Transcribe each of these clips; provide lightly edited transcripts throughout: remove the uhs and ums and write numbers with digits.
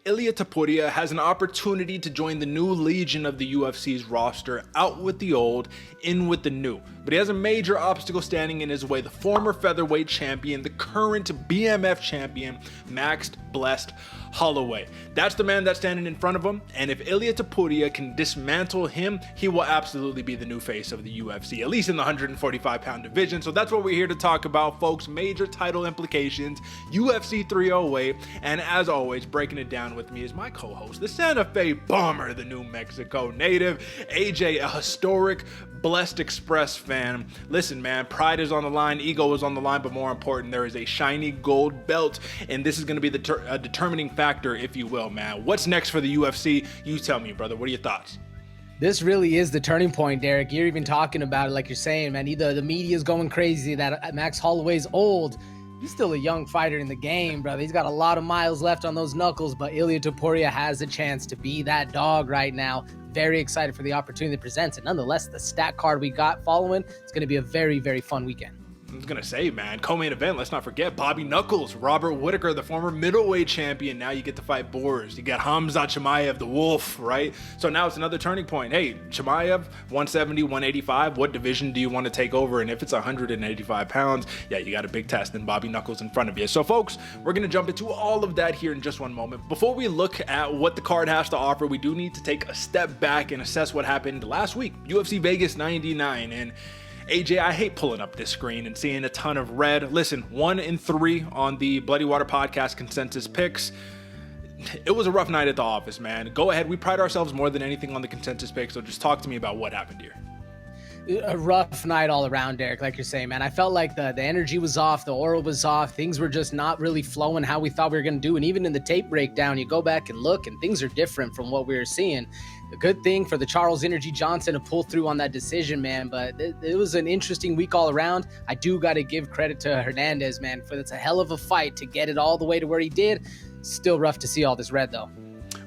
Ilia Topuria has an opportunity to join the new legion of the UFC's roster, out with the old, in with the new. But he has a major obstacle standing in his way: the former featherweight champion, the current BMF champion, Max Holloway. That's the man that's standing in front of him, and if Ilia Topuria can dismantle him, he will absolutely be the new face of the UFC, at least in the 145-pound division. So that's what we're here to talk about, folks. Major title implications, UFC 308, and as always, breaking it down with me is my co-host, the Santa Fe Bomber, the New Mexico native, AJ, a historic Blessed Express fan. Listen, man, pride is on the line, ego is on the line, but more important, there is a shiny gold belt, and this is going to be the determining factor, if you will, man. What's next for the UFC? You tell me, brother. What are your thoughts? This really is the turning point, Derek. You're even talking about it like you're saying, man. Either the media is going crazy that Max Holloway's old. He's still a young fighter in the game, brother. He's got a lot of miles left on those knuckles, but Ilia Topuria has a chance to be that dog right now. Very excited for the opportunity it presents, and nonetheless, the stat card we got following, it's going to be a very, very fun weekend. I was going to say, man, co-main event, let's not forget Bobby Knuckles, Robert Whittaker, the former middleweight champion. Now you get to fight Boers. You got Hamza Chimaev, the Wolf, right? So now it's another turning point. Hey, Chimaev, 170, 185, what division do you want to take over? And if it's 185 pounds, yeah, you got a big test in Bobby Knuckles in front of you. So, folks, we're going to jump into all of that here in just one moment. Before we look at what the card has to offer, we do need to take a step back and assess what happened last week, UFC Vegas 99, and AJ, I hate pulling up this screen and seeing a ton of red. Listen, 1-3 on the Bloody Water Podcast consensus picks. It was a rough night at the office, man. Go ahead. We pride ourselves more than anything on the consensus picks, so just talk to me about what happened here. A rough night all around, Derek, like you're saying, man. I felt like the energy was off, the aura was off, things were just not really flowing how we thought we were going to do. And even in the tape breakdown, you go back and look, and things are different from what we were seeing. A good thing for the Charles Energy Johnson to pull through on that decision, man. But it was an interesting week all around. I do got to give credit to Hernandez, man, for that's a hell of a fight to get it all the way to where he did. Still rough to see all this red, though.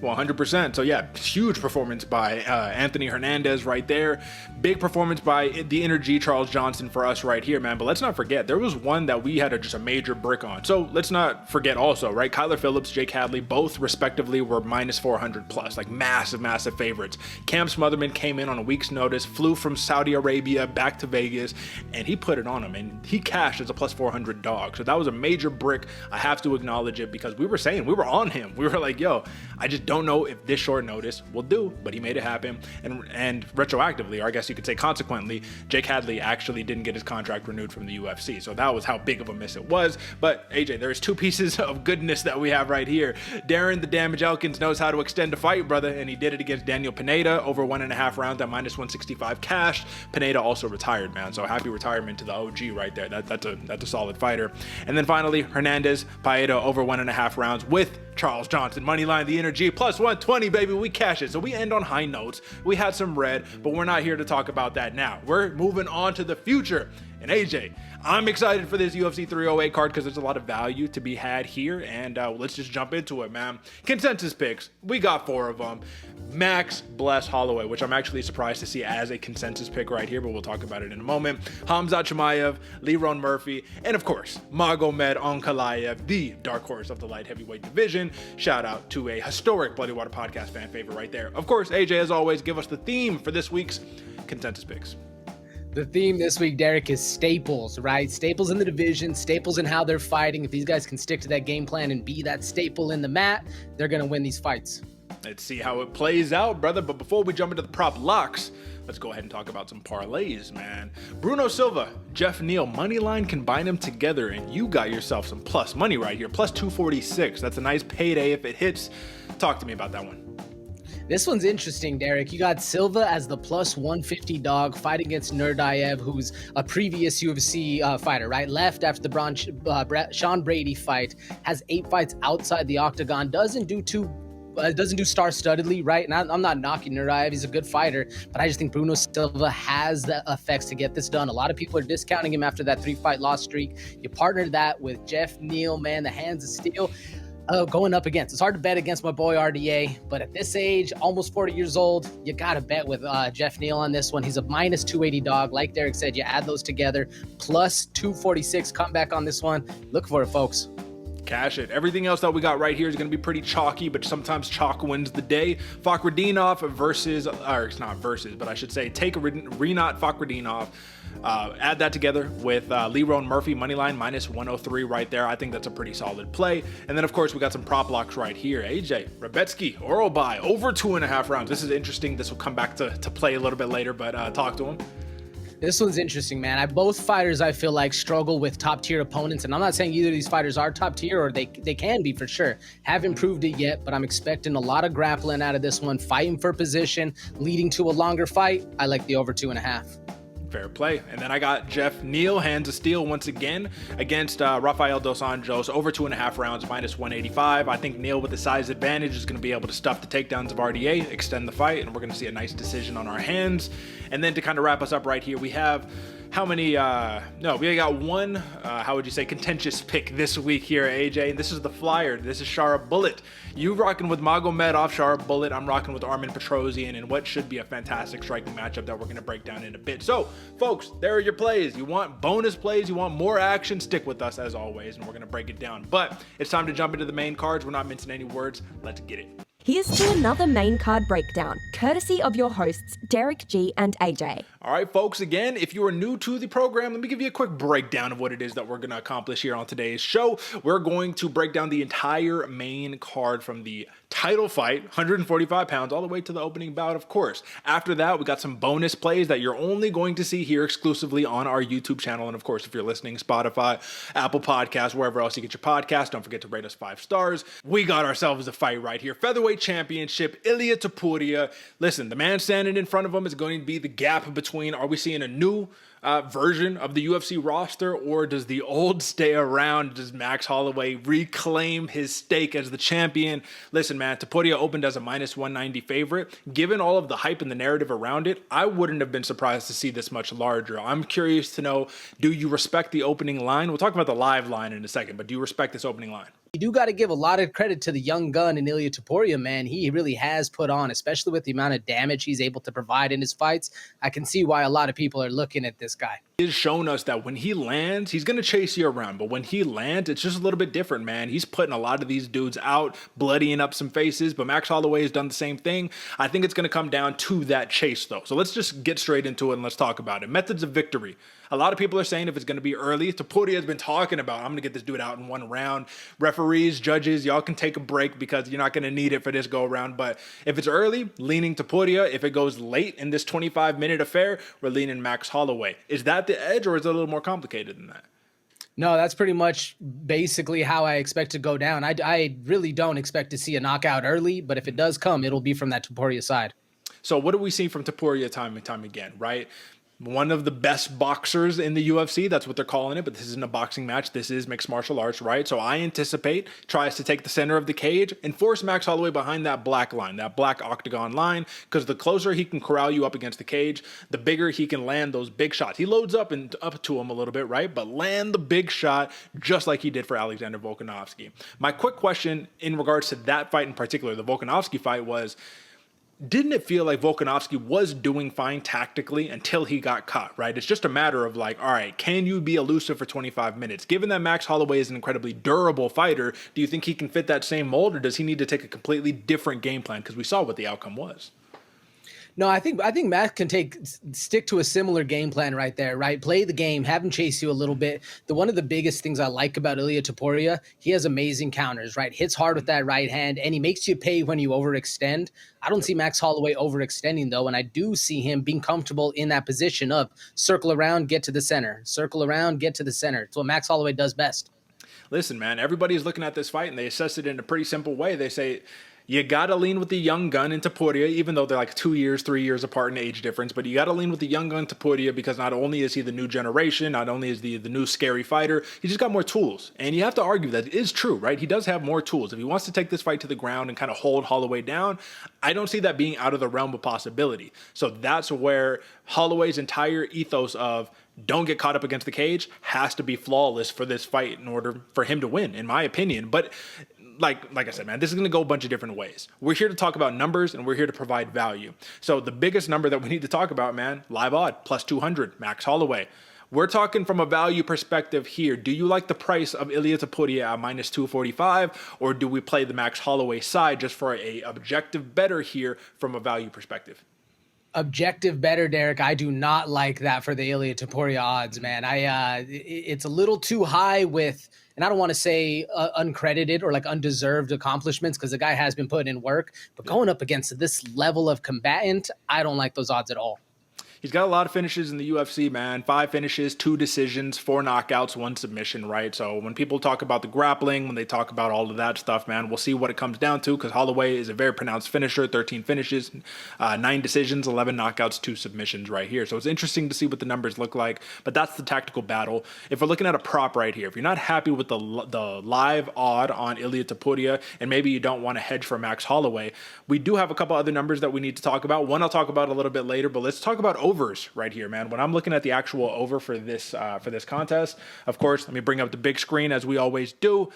100%. So yeah, huge performance by Anthony Hernandez right there. Big performance by the Energy Charles Johnson for us right here, man. But let's not forget, there was one that we had just a major brick on. So let's not forget also, right? Kyler Phillips, Jake Hadley, both respectively were minus 400 plus, like massive favorites. Cam Smotherman came in on a week's notice, flew from Saudi Arabia back to Vegas, and he put it on him, and he cashed as a plus 400 dog. So that was a major brick. I have to acknowledge it because we were saying, we were on him. We were like, yo, I just don't know if this short notice will do, but he made it happen. And retroactively, or I guess you could say consequently, Jake Hadley actually didn't get his contract renewed from the UFC. So that was how big of a miss it was. But AJ, there's two pieces of goodness that we have right here. Darren the Damage Elkins knows how to extend a fight, brother, and he did it against Daniel Pineda over 1.5 rounds at minus 165 cash. Pineda also retired, man. So happy retirement to the OG right there. That's a solid fighter. And then finally, Hernandez Paeta over 1.5 rounds with Charles Johnson, moneyline, the Energy, plus 120, baby. We cash it. So we end on high notes. We had some red, but we're not here to talk about that now. We're moving on to the future. And AJ, I'm excited for this UFC 308 card because there's a lot of value to be had here. And let's just jump into it, man. Consensus picks. We got 4 of them. Max Holloway, which I'm actually surprised to see as a consensus pick right here, but we'll talk about it in a moment. Hamza Chimaev, Leron Murphy, and of course, Magomed Ankalaev, the dark horse of the light heavyweight division. Shout out to a historic Bloody Water Podcast fan favorite right there. Of course, AJ, as always, give us the theme for this week's consensus picks. The theme this week, Derek, is staples, right? Staples in the division, staples in how they're fighting. If these guys can stick to that game plan and be that staple in the mat, they're going to win these fights. Let's see how it plays out, brother. But before we jump into the prop locks, let's go ahead and talk about some parlays, man. Bruno Silva, Jeff Neal, moneyline, combine them together, and you got yourself some plus money right here. Plus 246. That's a nice payday if it hits. Talk to me about that one. This one's interesting, Derek. You got Silva as the plus 150 dog fighting against Nurdayev, who's a previous UFC fighter, right? Left after the Sean Brady fight, has 8 fights outside the octagon, doesn't do star-studdedly, right? And I'm not knocking Nurdayev. He's a good fighter, but I just think Bruno Silva has the effects to get this done. A lot of people are discounting him after that 3-fight loss streak. You partnered that with Jeff Neal, man, the hands of steel. Going up against. It's hard to bet against my boy RDA, but at this age, almost 40 years old, you got to bet with Jeff Neal on this one. He's a minus 280 dog. Like Derek said, you add those together, plus 246 comeback on this one. Look for it, folks. Cash it. Everything else that we got right here is going to be pretty chalky, but sometimes chalk wins the day. Fakhretdinov versus, or it's not versus, but I should say take Rinat Fakhretdinov. Add that together with Lerone Murphy moneyline -103 right there. I think that's a pretty solid play. And then of course we got some prop locks right here. AJ Rebetsky Orobai over 2.5 rounds. This is interesting. This will come back to play a little bit later, but talk to him. This one's interesting, man. Both fighters, I feel like, struggle with top-tier opponents, and I'm not saying either of these fighters are top-tier, or they can be for sure. Haven't proved it yet, but I'm expecting a lot of grappling out of this one, fighting for position, leading to a longer fight. I like the over 2.5. Fair play. And then I got Jeff Neal, hands of steel once again against Rafael Dos Anjos, over 2.5 rounds, -185. I think Neal with the size advantage is going to be able to stuff the takedowns of RDA, extend the fight, and we're going to see a nice decision on our hands. And then to kind of wrap us up right here, we have how many, we got one, how would you say, contentious pick this week here, AJ, and this is the flyer. This is Shara Bullet. You rocking with Magomedov, Shara Bullet. I'm rocking with Armen Petrosyan, and what should be a fantastic striking matchup that we're going to break down in a bit. So, folks, there are your plays. You want bonus plays, you want more action, stick with us as always, and we're going to break it down. But it's time to jump into the main cards. We're not mincing any words. Let's get it. Here's to another main card breakdown, courtesy of your hosts, Derick G and AJ. All right, folks, again, if you are new to the program, let me give you a quick breakdown of what it is that we're going to accomplish here on today's show. We're going to break down the entire main card from the title fight, 145 pounds, all the way to the opening bout, of course. After that, we got some bonus plays that you're only going to see here exclusively on our YouTube channel. And of course, if you're listening, Spotify, Apple Podcasts, wherever else you get your podcast, don't forget to rate us 5 stars. We got ourselves a fight right here. Featherweight championship, Ilia Topuria. Listen, the man standing in front of him is going to be the gap between, are we seeing a new version of the UFC roster, or does the old stay around? Does Max Holloway reclaim his stake as the champion? Listen, man, Topuria opened as a -190 favorite. Given all of the hype and the narrative around it, I wouldn't have been surprised to see this much larger. I'm curious to know, do you respect the opening line? We'll talk about the live line in a second, but do you respect this opening line? You do got to give a lot of credit to the young gun in Ilia Topuria, man. He really has put on, especially with the amount of damage he's able to provide in his fights. I can see why a lot of people are looking at this guy. He's shown us that when he lands, he's going to chase you around. But when he lands, it's just a little bit different, man. He's putting a lot of these dudes out, bloodying up some faces. But Max Holloway has done the same thing. I think it's going to come down to that chase, though. So let's just get straight into it and let's talk about it. Methods of victory. A lot of people are saying if it's going to be early, Topuria has been talking about, I'm going to get this dude out in 1 round. Referees, judges, y'all can take a break because you're not going to need it for this go around. But if it's early, leaning Topuria. If it goes late in this 25-minute affair, we're leaning Max Holloway. Is that the edge, or is it a little more complicated than that? No, that's pretty much basically how I expect to go down. I really don't expect to see a knockout early, but if it does come, it'll be from that Topuria side. So what do we see from Topuria time and time again, right? One of the best boxers in the UFC. That's what they're calling it, but this isn't a boxing match. This is mixed martial arts, right? So I anticipate tries to take the center of the cage and force Max Holloway behind that black line, that black octagon line, because the closer he can corral you up against the cage, the bigger he can land those big shots. He loads up and up to him a little bit, right? But land the big shot just like he did for Alexander Volkanovski. My quick question in regards to that fight in particular, the Volkanovski fight, was, didn't it feel like Volkanovski was doing fine tactically until he got caught, right? It's just a matter of like, all right, can you be elusive for 25 minutes? Given that Max Holloway is an incredibly durable fighter, do you think he can fit that same mold, or does he need to take a completely different game plan? Because we saw what the outcome was. No, I think Matt can stick to a similar game plan right there, right? Play the game, have him chase you a little bit. One of the biggest things I like about Ilia Topuria, he has amazing counters, right? Hits hard with that right hand, and he makes you pay when you overextend. I don't see Max Holloway overextending, though, and I do see him being comfortable in that position of circle around, get to the center, circle around, get to the center. It's what Max Holloway does best. Listen, man, everybody's looking at this fight, and they assess it in a pretty simple way. They say, you got to lean with the young gun in Topuria, even though they're like 2 years, 3 years apart in age difference. But you got to lean with the young gun Topuria because not only is he the new generation, not only is he the new scary fighter, he just got more tools. And you have to argue that it is true, right? He does have more tools. If he wants to take this fight to the ground and kind of hold Holloway down, I don't see that being out of the realm of possibility. So that's where Holloway's entire ethos of don't get caught up against the cage has to be flawless for this fight in order for him to win, in my opinion. But like I said, man, this is going to go a bunch of different ways. We're here to talk about numbers, and we're here to provide value. So the biggest number that we need to talk about, man, live odd, plus 200, Max Holloway. We're talking from a value perspective here. Do you like the price of Ilia Topuria at minus 245, or do we play the Max Holloway side just for a objective better here from a value perspective? Objective better, Derek. I do not like that for the Ilia Topuria odds, man. It's a little too high with, and I don't want to say uncredited or like undeserved accomplishments, because the guy has been putting in work, but going up against this level of combatant, I don't like those odds at all. He's got a lot of finishes in the UFC, man. 5 finishes, 2 decisions, 4 knockouts, 1 submission, right? So when people talk about the grappling, when they talk about all of that stuff, man, we'll see what it comes down to, because Holloway is a very pronounced finisher, 13 finishes, 9 decisions, 11 knockouts, 2 submissions right here. So it's interesting to see what the numbers look like, but that's the tactical battle. If we're looking at a prop right here, if you're not happy with the live odd on Ilia Topuria, and maybe you don't want to hedge for Max Holloway, we do have a couple other numbers that we need to talk about. One I'll talk about a little bit later, but let's talk about overs right here, man. When I'm looking at the actual over for this contest, of course, let me bring up the big screen as we always do.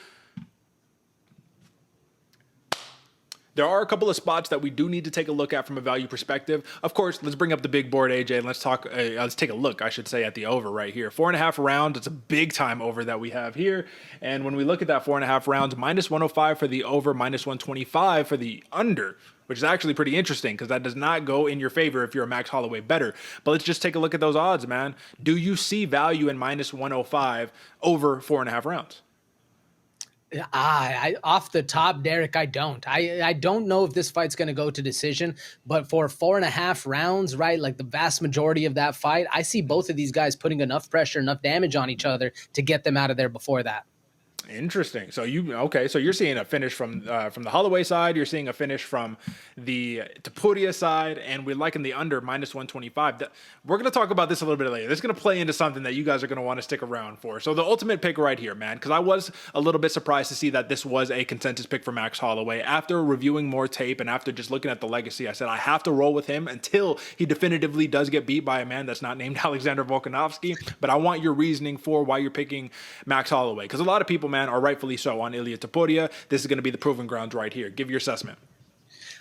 There are a couple of spots that we do need to take a look at from a value perspective. Of course, let's bring up the big board, AJ, and let's take a look, I should say, at the over right here. 4.5 rounds. It's a big time over that we have here. And when we look at that 4.5 rounds, minus 105 for the over, minus 125 for the under, which is actually pretty interesting because that does not go in your favor if you're a Max Holloway bettor. But let's just take a look at those odds, man. Do you see value in minus 105 over 4.5 rounds? Off the top, Derek, I don't. I don't know if this fight's going to go to decision, but for 4.5 rounds, right, like the vast majority of that fight, I see both of these guys putting enough pressure, enough damage on each other to get them out of there before that. Interesting. So you're seeing a finish from the Holloway side. You're seeing a finish from the Topuria side, and we're liking the under minus 125. We're going to talk about this a little bit later. This is going to play into something that you guys are going to want to stick around for. So the ultimate pick right here, man, because I was a little bit surprised to see that this was a consensus pick for Max Holloway. After reviewing more tape and after just looking at the legacy, I said I have to roll with him until he definitively does get beat by a man that's not named Alexander Volkanovski. But I want your reasoning for why you're picking Max Holloway, because a lot of people, man, are rightfully so on Ilia Topuria. This is going to be the proving grounds right here. Give your assessment.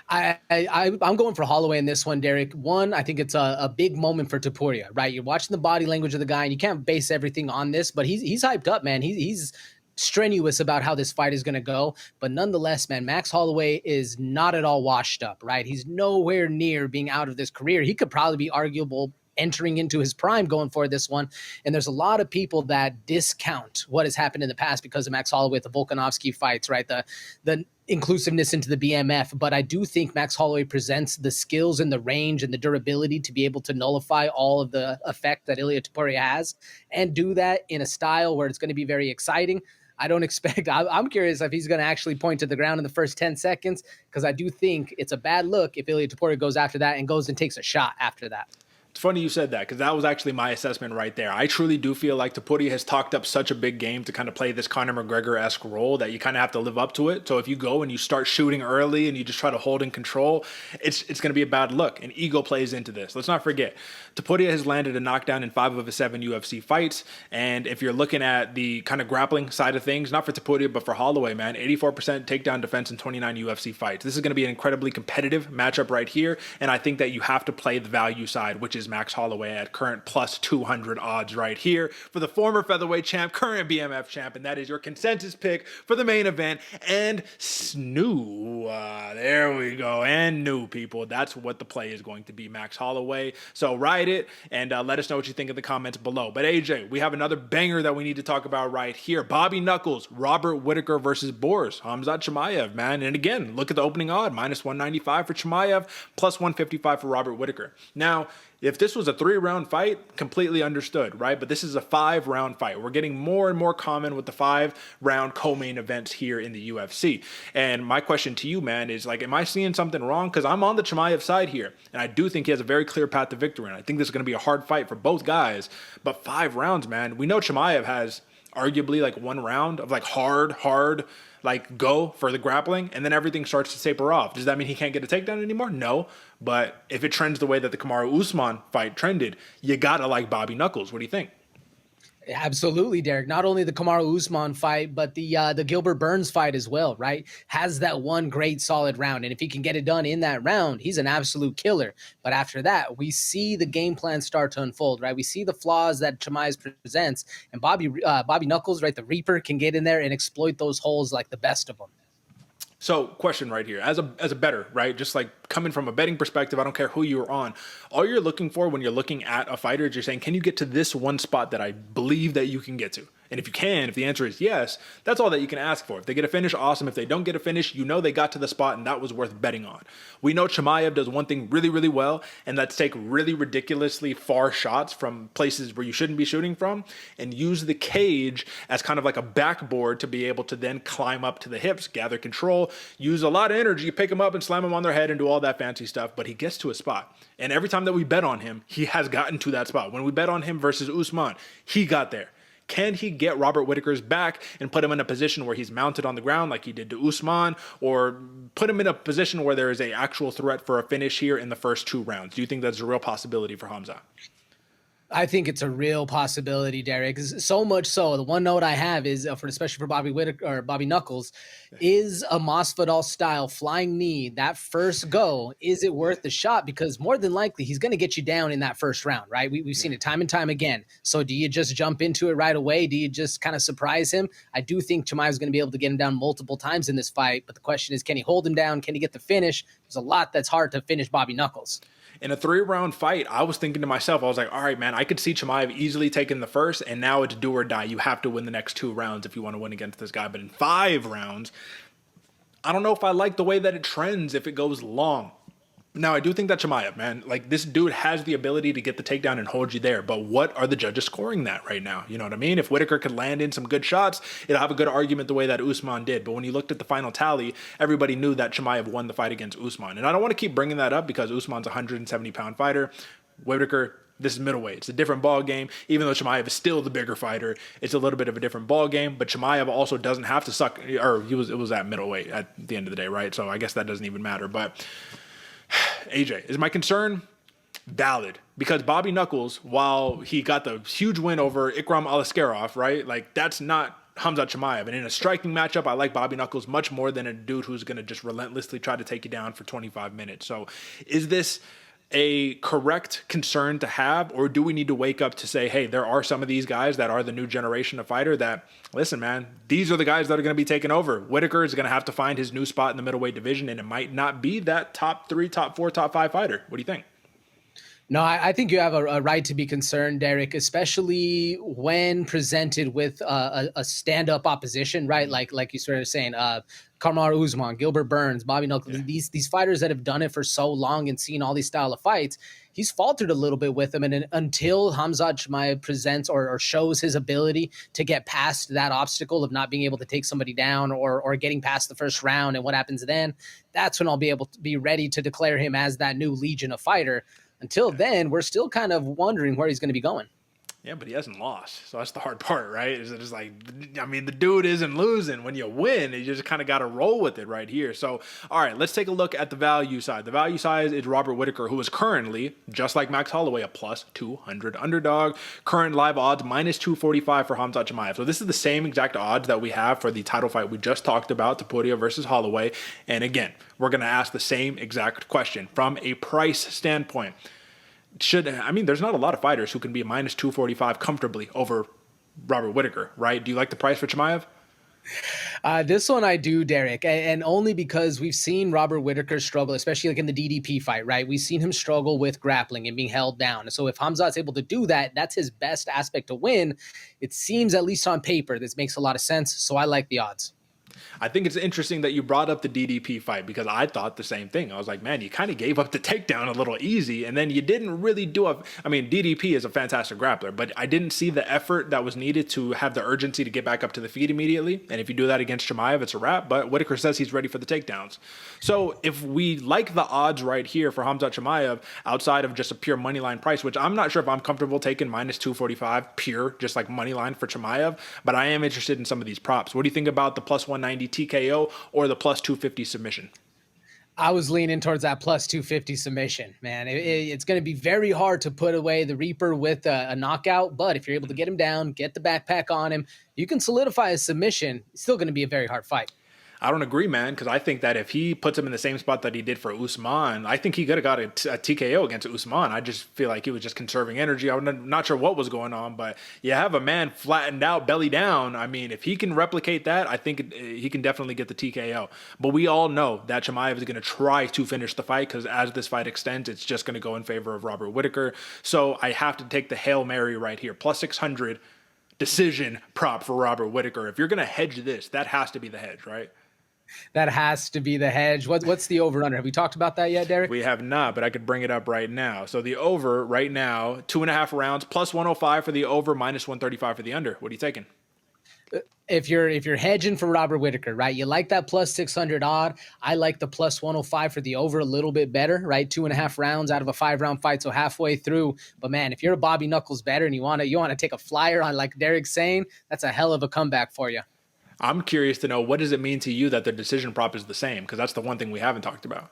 I'm going for Holloway in this one, Derek. One, I think it's a big moment for Topuria, right? You're watching the body language of the guy, and you can't base everything on this, but he's hyped up, man. He's strenuous about how this fight is going to go. But nonetheless, man, Max Holloway is not at all washed up, right? He's nowhere near being out of this career. He could probably be arguable entering into his prime going for this one. And there's a lot of people that discount what has happened in the past because of Max Holloway, the Volkanovski fights, right? The inclusiveness into the BMF. But I do think Max Holloway presents the skills and the range and the durability to be able to nullify all of the effect that Ilia Topuria has and do that in a style where it's going to be very exciting. I don't expect, I'm curious if he's going to actually point to the ground in the first 10 seconds, because I do think it's a bad look if Ilia Topuria goes after that and goes and takes a shot after that. It's funny you said that, because that was actually my assessment right there. I truly do feel like Topuria has talked up such a big game to kind of play this Conor McGregor-esque role that you kind of have to live up to it. So if you go and you start shooting early and you just try to hold in control, it's going to be a bad look, and ego plays into this. Let's not forget, Topuria has landed a knockdown in 5 of his 7 UFC fights, and if you're looking at the kind of grappling side of things, not for Topuria but for Holloway, man, 84% takedown defense in 29 UFC fights. This is going to be an incredibly competitive matchup right here, and I think that you have to play the value side, which is Max Holloway at current plus 200 odds right here for the former featherweight champ, current BMF champ, and that is your consensus pick for the main event. And new, there we go, and new people. That's what the play is going to be, Max Holloway. So ride it and let us know what you think in the comments below. But AJ, we have another banger that we need to talk about right here. Bobby Knuckles, Robert Whittaker versus Boris Hamzat Chimaev, man. And again, look at the opening odd, minus 195 for Chimaev, plus 155 for Robert Whittaker. Now, if this was a 3-round fight, completely understood, right? But this is a 5-round fight. We're getting more and more common with the 5-round co-main events here in the UFC. And my question to you, man, is like, am I seeing something wrong? Because I'm on the Chimaev side here, and I do think he has a very clear path to victory. And I think this is going to be a hard fight for both guys. But 5 rounds, man, we know Chimaev has arguably like 1 round of like hard, like go for the grappling, and then everything starts to taper off. Does that mean he can't get a takedown anymore? No. But if it trends the way that the Kamaru Usman fight trended, you gotta like Bobby Knuckles. What do you think? Absolutely, Derek. Not only the Kamaru Usman fight, but the Gilbert Burns fight as well, right? Has that one great solid round. And if he can get it done in that round, he's an absolute killer. But after that, we see the game plan start to unfold, right? We see the flaws that Chimaev presents, and Bobby Knuckles, right? The Reaper can get in there and exploit those holes like the best of them. So, question right here, as a bettor, right? Just like coming from a betting perspective, I don't care who you're on. All you're looking for when you're looking at a fighter is you're saying, can you get to this one spot that I believe that you can get to? And if you can, if the answer is yes, that's all that you can ask for. If they get a finish, awesome. If they don't get a finish, you know they got to the spot and that was worth betting on. We know Chimaev does one thing really, really well, and that's take really ridiculously far shots from places where you shouldn't be shooting from and use the cage as kind of like a backboard to be able to then climb up to the hips, gather control, use a lot of energy, pick them up and slam them on their head and do all that fancy stuff. But he gets to a spot. And every time that we bet on him, he has gotten to that spot. When we bet on him versus Usman, he got there. Can he get Robert Whittaker's back and put him in a position where he's mounted on the ground like he did to Usman, or put him in a position where there is an actual threat for a finish here in the first 2 rounds? Do you think that's a real possibility for Hamza? I think it's a real possibility, Derek. So much so, the one note I have is, especially for Bobby Whittaker or Bobby Knuckles, is a Masvidal style flying knee. That first go, is it worth the shot? Because more than likely, he's going to get you down in that first round, right? We've seen it time and time again. So do you just jump into it right away? Do you just kind of surprise him? I do think Chimaev is going to be able to get him down multiple times in this fight, but the question is, can he hold him down? Can he get the finish? There's a lot that's hard to finish Bobby Knuckles. In a 3-round fight, I was thinking to myself, I was like, all right, man, I could see Chimaev easily taking the first, and now it's do or die. You have to win the next 2 rounds if you want to win against this guy. But in 5 rounds, I don't know if I like the way that it trends if it goes long. Now, I do think that Chimaev, man, like this dude has the ability to get the takedown and hold you there. But what are the judges scoring that right now? You know what I mean? If Whittaker could land in some good shots, it'll have a good argument the way that Usman did. But when you looked at the final tally, everybody knew that Chimaev won the fight against Usman. And I don't want to keep bringing that up because Usman's a 170-pound fighter. Whittaker, this is middleweight. It's a different ball game. Even though Chimaev is still the bigger fighter, it's a little bit of a different ball game. But Chimaev also doesn't have to suck, or it was at middleweight at the end of the day, right? So I guess that doesn't even matter. But AJ, is my concern valid? Because Bobby Knuckles, while he got the huge win over Ikram Aliskerov, right? Like that's not Hamza Chimaev. And in a striking matchup, I like Bobby Knuckles much more than a dude who's going to just relentlessly try to take you down for 25 minutes. So is this a correct concern to have, or do we need to wake up to say, hey, there are some of these guys that are the new generation of fighter that, listen, man, these are the guys that are going to be taking over. Whittaker is going to have to find his new spot in the middleweight division, and it might not be that top 3, top 4, top 5 fighter. What do you think? No, I think you have a right to be concerned, Derek, especially when presented with a stand-up opposition, right? Like you started saying, Kamaru Usman, Gilbert Burns, Bobby Knuckles, these fighters that have done it for so long and seen all these style of fights, he's faltered a little bit with them. And until Hamza Chimaev presents or shows his ability to get past that obstacle of not being able to take somebody down or getting past the first round and what happens then, that's when I'll be able to be ready to declare him as that new legion of fighter. Until then, we're still kind of wondering where he's going to be going. Yeah, but he hasn't lost. So that's the hard part, right? Is it just like, I mean, the dude isn't losing. When you win, you just kind of got to roll with it right here. So, all right, let's take a look at the value side. The value side is Robert Whittaker, who is currently, just like Max Holloway, a plus 200 underdog. Current live odds, minus 245 for Hamza Chimaev. So this is the same exact odds that we have for the title fight we just talked about, Topuria versus Holloway. And again, we're going to ask the same exact question from a price standpoint. There's not a lot of fighters who can be minus 245 comfortably over Robert Whittaker, right? Do you like the price for Chimaev? This one I do, Derek, and only because we've seen Robert Whittaker struggle, especially like in the DDP fight, right? We've seen him struggle with grappling and being held down. So if Hamza is able to do that, that's his best aspect to win. It seems, at least on paper, this makes a lot of sense. So I like the odds. I think it's interesting that you brought up the DDP fight because I thought the same thing. I was like, man, you kind of gave up the takedown a little easy, and then you didn't really DDP is a fantastic grappler, but I didn't see the effort that was needed to have the urgency to get back up to the feet immediately. And if you do that against Chimaev, it's a wrap. But Whittaker says he's ready for the takedowns. So if we like the odds right here for Hamza Chimaev outside of just a pure money line price, which I'm not sure if I'm comfortable taking minus 245 pure, just like money line for Chimaev, but I am interested in some of these props. What do you think about the plus 190 TKO or the plus 250 submission? I was leaning towards that plus 250 submission, man. It's going to be very hard to put away the Reaper with a knockout, but if you're able to get him down, get the backpack on him, you can solidify a submission. It's still going to be a very hard fight. I don't agree, man, because I think that if he puts him in the same spot that he did for Usman, I think he could have got a TKO against Usman. I just feel like he was just conserving energy. I'm not sure what was going on, but you have a man flattened out, belly down. I mean, if he can replicate that, I think he can definitely get the TKO. But we all know that Chimaev is going to try to finish the fight because as this fight extends, it's just going to go in favor of Robert Whittaker. So I have to take the Hail Mary right here. Plus 600 decision prop for Robert Whittaker. If you're going to hedge this, that has to be the hedge, right? That has to be the hedge. What's the over-under? Have we talked about that yet, Derek? We have not, but I could bring it up right now. So the over right now, 2.5 rounds, plus 105 for the over, minus 135 for the under. What are you taking? If you're hedging for Robert Whittaker, right? You like that plus 600 odd. I like the plus 105 for the over a little bit better, right? 2.5 rounds out of a 5-round fight, so halfway through. But man, if you're a Bobby Knuckles better and you want to take a flyer on, like Derek's saying, that's a hell of a comeback for you. I'm curious to know, what does it mean to you that the decision prop is the same? Because that's the one thing we haven't talked about.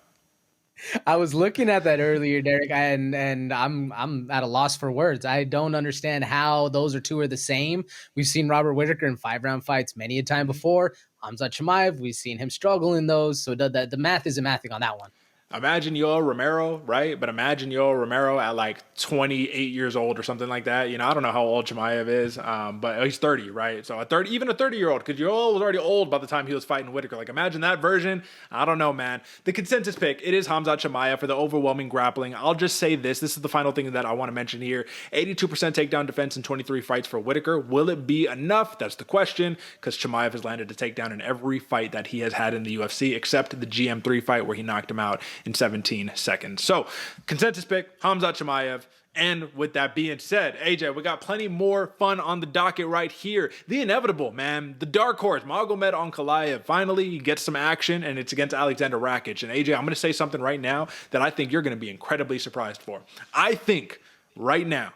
I was looking at that earlier, Derek, and I'm at a loss for words. I don't understand how those two are the same. We've seen Robert Whittaker in 5-round fights many a time before. Hamza Chimaev, we've seen him struggle in those. So the math isn't mathing on that one. Imagine Yoel Romero, right? But imagine Yoel Romero at like 28 years old or something like that. You know, I don't know how old Chimaev is, but he's 30, right? So even a 30-year-old, because Yoel was already old by the time he was fighting Whittaker. Like, imagine that version. I don't know, man. The consensus pick, it is Hamza Chimaev for the overwhelming grappling. I'll just say this. This is the final thing that I want to mention here. 82% takedown defense in 23 fights for Whittaker. Will it be enough? That's the question, because Chimaev has landed a takedown in every fight that he has had in the UFC, except the GM3 fight where he knocked him out in 17 seconds. So, consensus pick, Hamza Chimaev. And with that being said, AJ, we got plenty more fun on the docket right here. The inevitable, man. The dark horse, Magomedov Ankalaev. Finally, he gets some action, and it's against Alexander Rakic. And AJ, I'm going to say something right now that I think you're going to be incredibly surprised for. I think right now,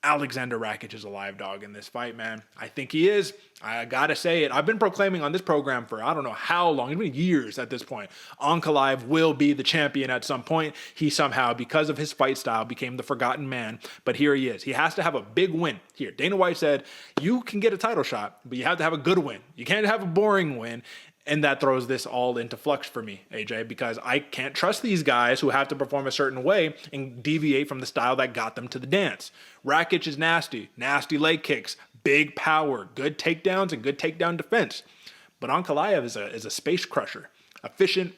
Alexander Rakic is a live dog in this fight, man. I think he is. I gotta say it. I've been proclaiming on this program for I don't know how long, it's been years at this point. Ankalaev will be the champion at some point. He somehow, because of his fight style, became the forgotten man. But here he is. He has to have a big win here. Dana White said, you can get a title shot, but you have to have a good win. You can't have a boring win. And that throws this all into flux for me, AJ, because I can't trust these guys who have to perform a certain way and deviate from the style that got them to the dance. Rakic is nasty leg kicks, big power, good takedowns, and good takedown defense. But Ankalaev is a space crusher, efficient,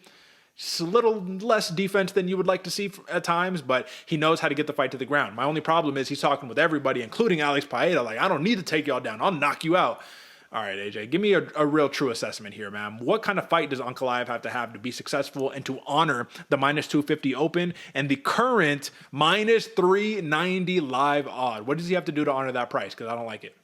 just a little less defense than you would like to see at times, but he knows how to get the fight to the ground. My only problem is he's talking with everybody, including Alex Paeta, like, I don't need to take y'all down. I'll knock you out. All right, AJ, give me a real true assessment here, man. What kind of fight does Ankalaev have to be successful and to honor the minus 250 open and the current minus 390 live odd? What does he have to do to honor that price? Because I don't like it.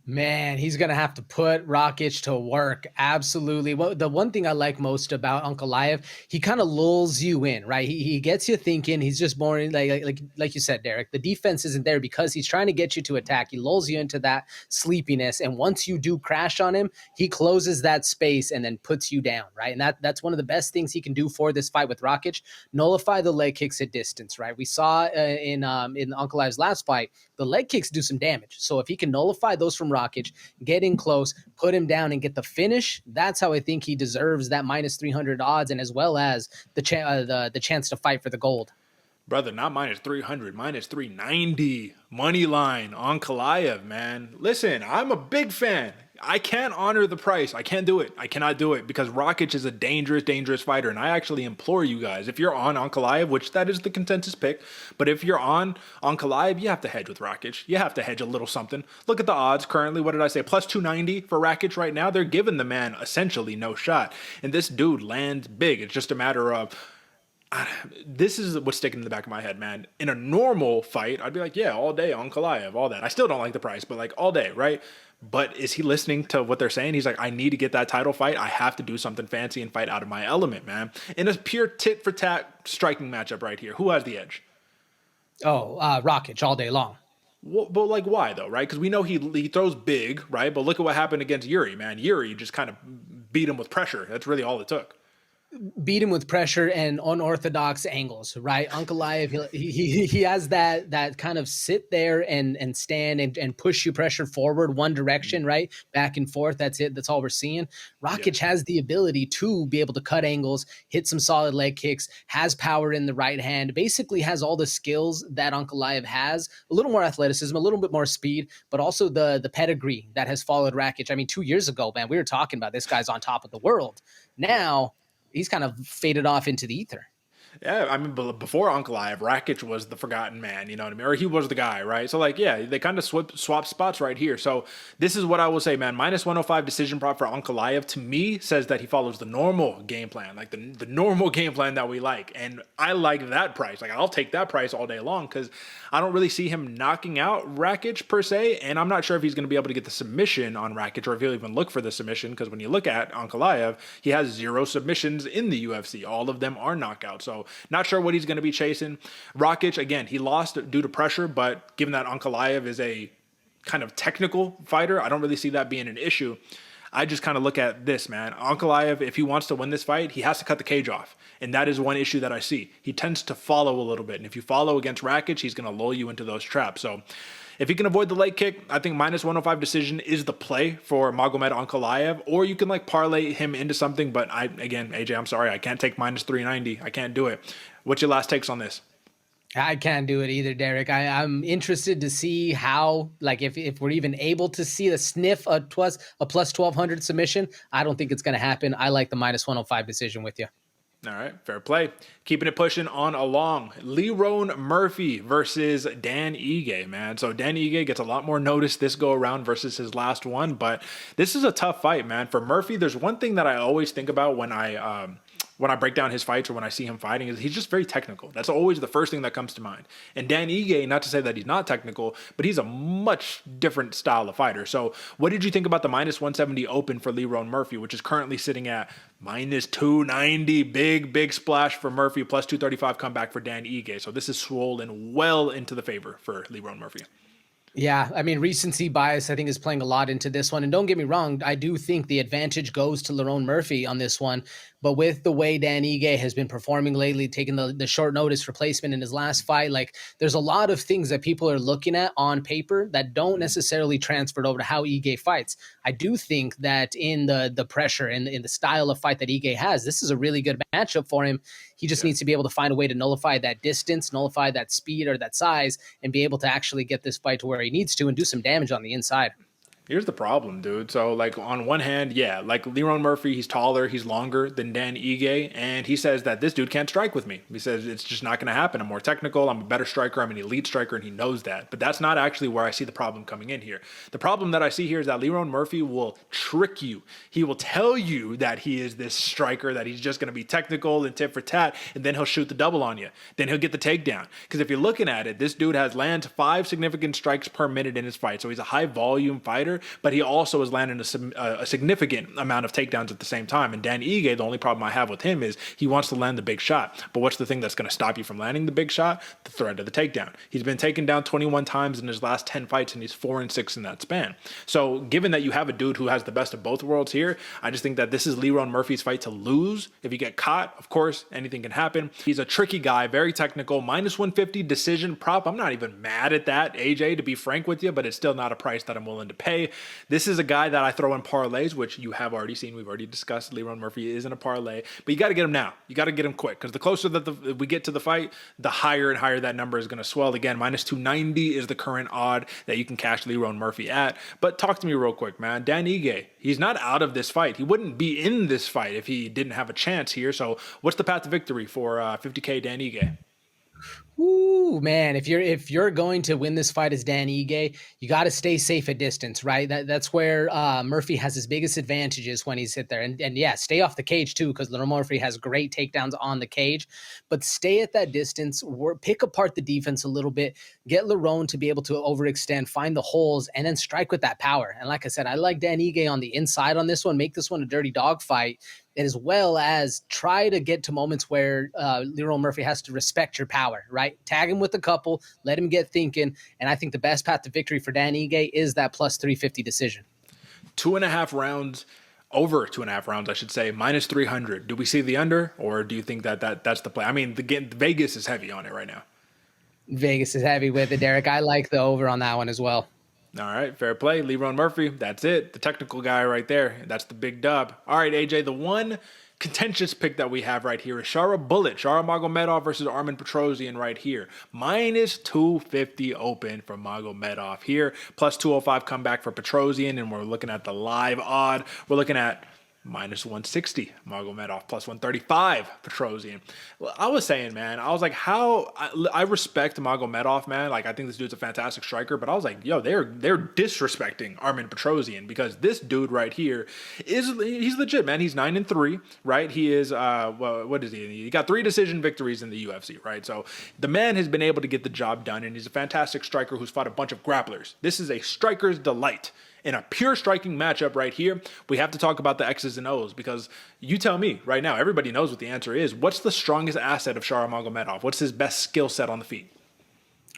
Man, he's going to have to put Rakic to work. Absolutely. Well, the one thing I like most about Ankalaev, he kind of lulls you in, right? He gets you thinking. He's just boring. Like you said, Derek, the defense isn't there because he's trying to get you to attack. He lulls you into that sleepiness. And once you do crash on him, he closes that space and then puts you down, right? And that's one of the best things he can do for this fight with Rakic. Nullify the leg kicks at distance, right? We saw in Ankalaev's last fight, the leg kicks do some damage. So if he can nullify those from Rakic, get in close, put him down, and get the finish, that's how I think he deserves that minus 300 odds, and as well as the chance to fight for the gold. Brother, not minus 300, minus 390. Money line on Ankalaev, man. Listen, I'm a big fan. I can't honor the price. I can't do it. I cannot do it because Rakic is a dangerous, dangerous fighter. And I actually implore you guys, if you're on Ankalaev, which that is the consensus pick, but if you're on Ankalaev, you have to hedge with Rakic. You have to hedge a little something. Look at the odds currently. What did I say? Plus 290 for Rakic right now. They're giving the man essentially no shot. And this dude lands big. It's just a matter of, this is what's sticking in the back of my head, man. In a normal fight, I'd be like, yeah, all day Ankalaev, all that. I still don't like the price, but like all day, right? But is he listening to what they're saying? He's like, I need to get that title fight. I have to do something fancy and fight out of my element, man. In a pure tit-for-tat striking matchup right here, who has the edge? Rakic all day long. Well, but like, why though, right? Because we know he throws big, right? But look at what happened against Yuri, man. Yuri just kind of beat him with pressure. That's really all it took. beat him with pressure and unorthodox angles, right? Ankalaev, he has that kind of sit there and stand and push you pressure forward one direction, right? Back and forth. That's it. That's all we're seeing. Rakic has the ability to be able to cut angles, hit some solid leg kicks, has power in the right hand, basically has all the skills that Ankalaev has, a little more athleticism, a little bit more speed, but also the pedigree that has followed Rakic. I mean, 2 years ago, man, we were talking about this guy's on top of the world. Now he's kind of faded off into the ether. Yeah, I mean, before Ankalaev, Rakic was the forgotten man, you know what I mean? Or he was the guy, right? So, like, yeah, they kind of swap spots right here. So, this is what I will say, man. Minus 105 decision prop for Ankalaev, to me, says that he follows the normal game plan, like the normal game plan that we like. And I like that price. Like, I'll take that price all day long because I don't really see him knocking out Rakic per se. And I'm not sure if he's going to be able to get the submission on Rakic or if he'll even look for the submission because when you look at Ankalaev, he has 0 submissions in the UFC. All of them are knockouts. So, not sure what he's going to be chasing. Rakic, again, he lost due to pressure, but given that Ankalaev is a kind of technical fighter, I don't really see that being an issue. I just kind of look at this, man. Ankalaev, if he wants to win this fight, he has to cut the cage off. And that is one issue that I see. He tends to follow a little bit. And if you follow against Rakic, he's going to lull you into those traps. So if he can avoid the leg kick, I think minus 105 decision is the play for Magomed Ankalaev, or you can like parlay him into something. But again, AJ, I'm sorry, I can't take minus 390. I can't do it. What's your last takes on this? I can't do it either, Derek. I'm interested to see how, like, if we're even able to see the sniff a plus 1200 submission. I don't think it's going to happen. I like the minus 105 decision with you. All right, fair play. Keeping it pushing on along. Lerone Murphy versus Dan Ige, man. So Dan Ige gets a lot more notice this go around versus his last one, but this is a tough fight, man. For Murphy, there's one thing that I always think about when I break down his fights or when I see him fighting is he's just very technical. That's always the first thing that comes to mind. And Dan Ige, not to say that he's not technical, but he's a much different style of fighter. So what did you think about the minus 170 open for Lerone Murphy, which is currently sitting at minus 290? Big splash for Murphy, plus 235 comeback for Dan Ige. So this is swollen well into the favor for Lerone Murphy. Yeah, I mean, recency bias, I think, is playing a lot into this one. And don't get me wrong, I do think the advantage goes to Lerone Murphy on this one. But with the way Dan Ige has been performing lately, taking the short notice replacement in his last fight, like there's a lot of things that people are looking at on paper that don't necessarily transfer over to how Ige fights. I do think that in the pressure and in the style of fight that Ige has, this is a really good matchup for him. He just needs to be able to find a way to nullify that distance, nullify that speed or that size, and be able to actually get this fight to where he needs to and do some damage on the inside. Here's the problem, dude. So, like, on one hand, yeah, like Lerone Murphy, he's taller, he's longer than Dan Ige, and he says that this dude can't strike with me. He says it's just not going to happen. I'm more technical, I'm a better striker, I'm an elite striker, and he knows that. But that's not actually where I see the problem coming in here. The problem that I see here is that Lerone Murphy will trick you. He will tell you that he is this striker, that he's just going to be technical and tit for tat, and then he'll shoot the double on you. Then he'll get the takedown. Because if you're looking at it, this dude has lands 5 significant strikes per minute in his fight. So he's a high volume fighter, but he also is landing a significant amount of takedowns at the same time. And Dan Ige, the only problem I have with him is he wants to land the big shot. But what's the thing that's going to stop you from landing the big shot? The threat of the takedown. He's been taken down 21 times in his last 10 fights, and he's 4-6 in that span. So given that you have a dude who has the best of both worlds here, I just think that this is Lerone Murphy's fight to lose. If you get caught, of course, anything can happen. He's a tricky guy, very technical, minus 150 decision prop. I'm not even mad at that, AJ, to be frank with you, but it's still not a price that I'm willing to pay. This is a guy that I throw in parlays, which you have already seen. We've already discussed. Lerone Murphy isn't a parlay, but you got to get him now. You got to get him quick because the closer that we get to the fight, the higher and higher that number is going to swell. Again, minus 290 is the current odd that you can cash Lerone Murphy at. But talk to me real quick, man. Dan Ige, he's not out of this fight. He wouldn't be in this fight if he didn't have a chance here. So what's the path to victory for 50K Dan Ige? Ooh, man, if you're going to win this fight as Dan Ige, you got to stay safe at distance, right? That's where Murphy has his biggest advantages when he's hit there. And yeah, stay off the cage too, because Lerone Murphy has great takedowns on the cage. But stay at that distance, pick apart the defense a little bit, get Lerone to be able to overextend, find the holes, and then strike with that power. And like I said, I like Dan Ige on the inside on this one. Make this one a dirty dog fight, as well as try to get to moments where Lerone Murphy has to respect your power, right? Tag him with a couple, let him get thinking, and I think the best path to victory for Dan Ige is that plus 350 decision. 2.5 rounds. Over 2.5 rounds, I should say, minus 300. Do we see the under, or do you think that's the play? I mean, Vegas is heavy on it right now. Vegas is heavy with it, Derek. I like the over on that one as well. All right, fair play. Leron Murphy, that's it. The technical guy right there. That's the big dub. All right, AJ, the one contentious pick that we have right here is Shara Magomedov versus Armen Petrosyan right here. Minus 250 open for Magomedov here. Plus 205 comeback for Petrosyan, and we're looking at the live odd. We're looking at minus 160 Magomedov, plus 135 Petrosyan. Well, I was saying, man, I was like, I respect Magomedov, man. Like, I think this dude's a fantastic striker, but I was like, yo, they're disrespecting Armen Petrosyan, because this dude right here he's legit, man. He's 9-3, right? He is what is he? He got 3 decision victories in the UFC, right? So the man has been able to get the job done, and he's a fantastic striker who's fought a bunch of grapplers. This is a striker's delight. In a pure striking matchup right here, we have to talk about the X's and O's, because you tell me right now, everybody knows what the answer is. What's the strongest asset of Shara Magomedov? What's his best skill set on the feet?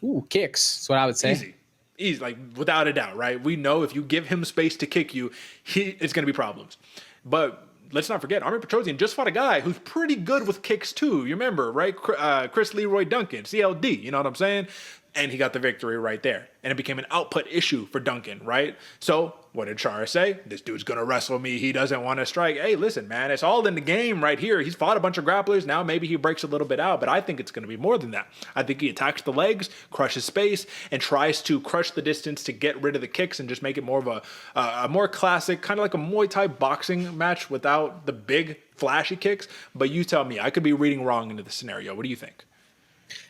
Ooh, kicks. That's what I would say. Easy, like without a doubt, right? We know if you give him space to kick you, it's going to be problems. But let's not forget, Armen Petrosyan just fought a guy who's pretty good with kicks too. You remember, right? Chris Leroy Duncan, CLD, you know what I'm saying? And he got the victory right there. And it became an output issue for Duncan, right? So what did Shara say? This dude's going to wrestle me. He doesn't want to strike. Hey, listen, man, it's all in the game right here. He's fought a bunch of grapplers. Now maybe he breaks a little bit out, but I think it's going to be more than that. I think he attacks the legs, crushes space, and tries to crush the distance to get rid of the kicks and just make it more of a more classic, kind of like a Muay Thai boxing match without the big flashy kicks. But you tell me, I could be reading wrong into the scenario. What do you think?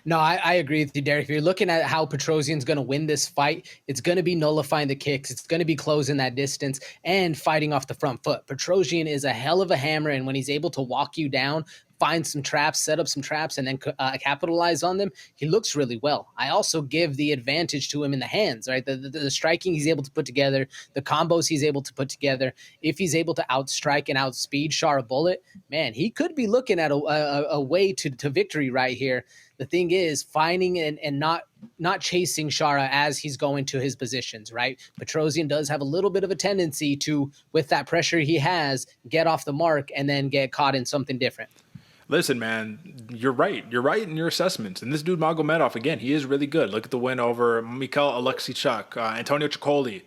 No, I agree with you, Derek. If you're looking at how Petrosyan's going to win this fight, it's going to be nullifying the kicks. It's going to be closing that distance and fighting off the front foot. Petrosyan is a hell of a hammer, and when he's able to walk you down, find some traps, set up some traps, and then capitalize on them, he looks really well. I also give the advantage to him in the hands, right? The striking he's able to put together, the combos he's able to put together. If he's able to outstrike and outspeed Shara Bullet, man, he could be looking at a way to victory right here. The thing is finding and not chasing Shara as he's going to his positions, right? Petrosyan does have a little bit of a tendency to, with that pressure he has, get off the mark and then get caught in something different. Listen, man, you're right. You're right in your assessments. And this dude, Magomedov, again, he is really good. Look at the win over Mikhail Alexichuk, Antonio Ciccoli,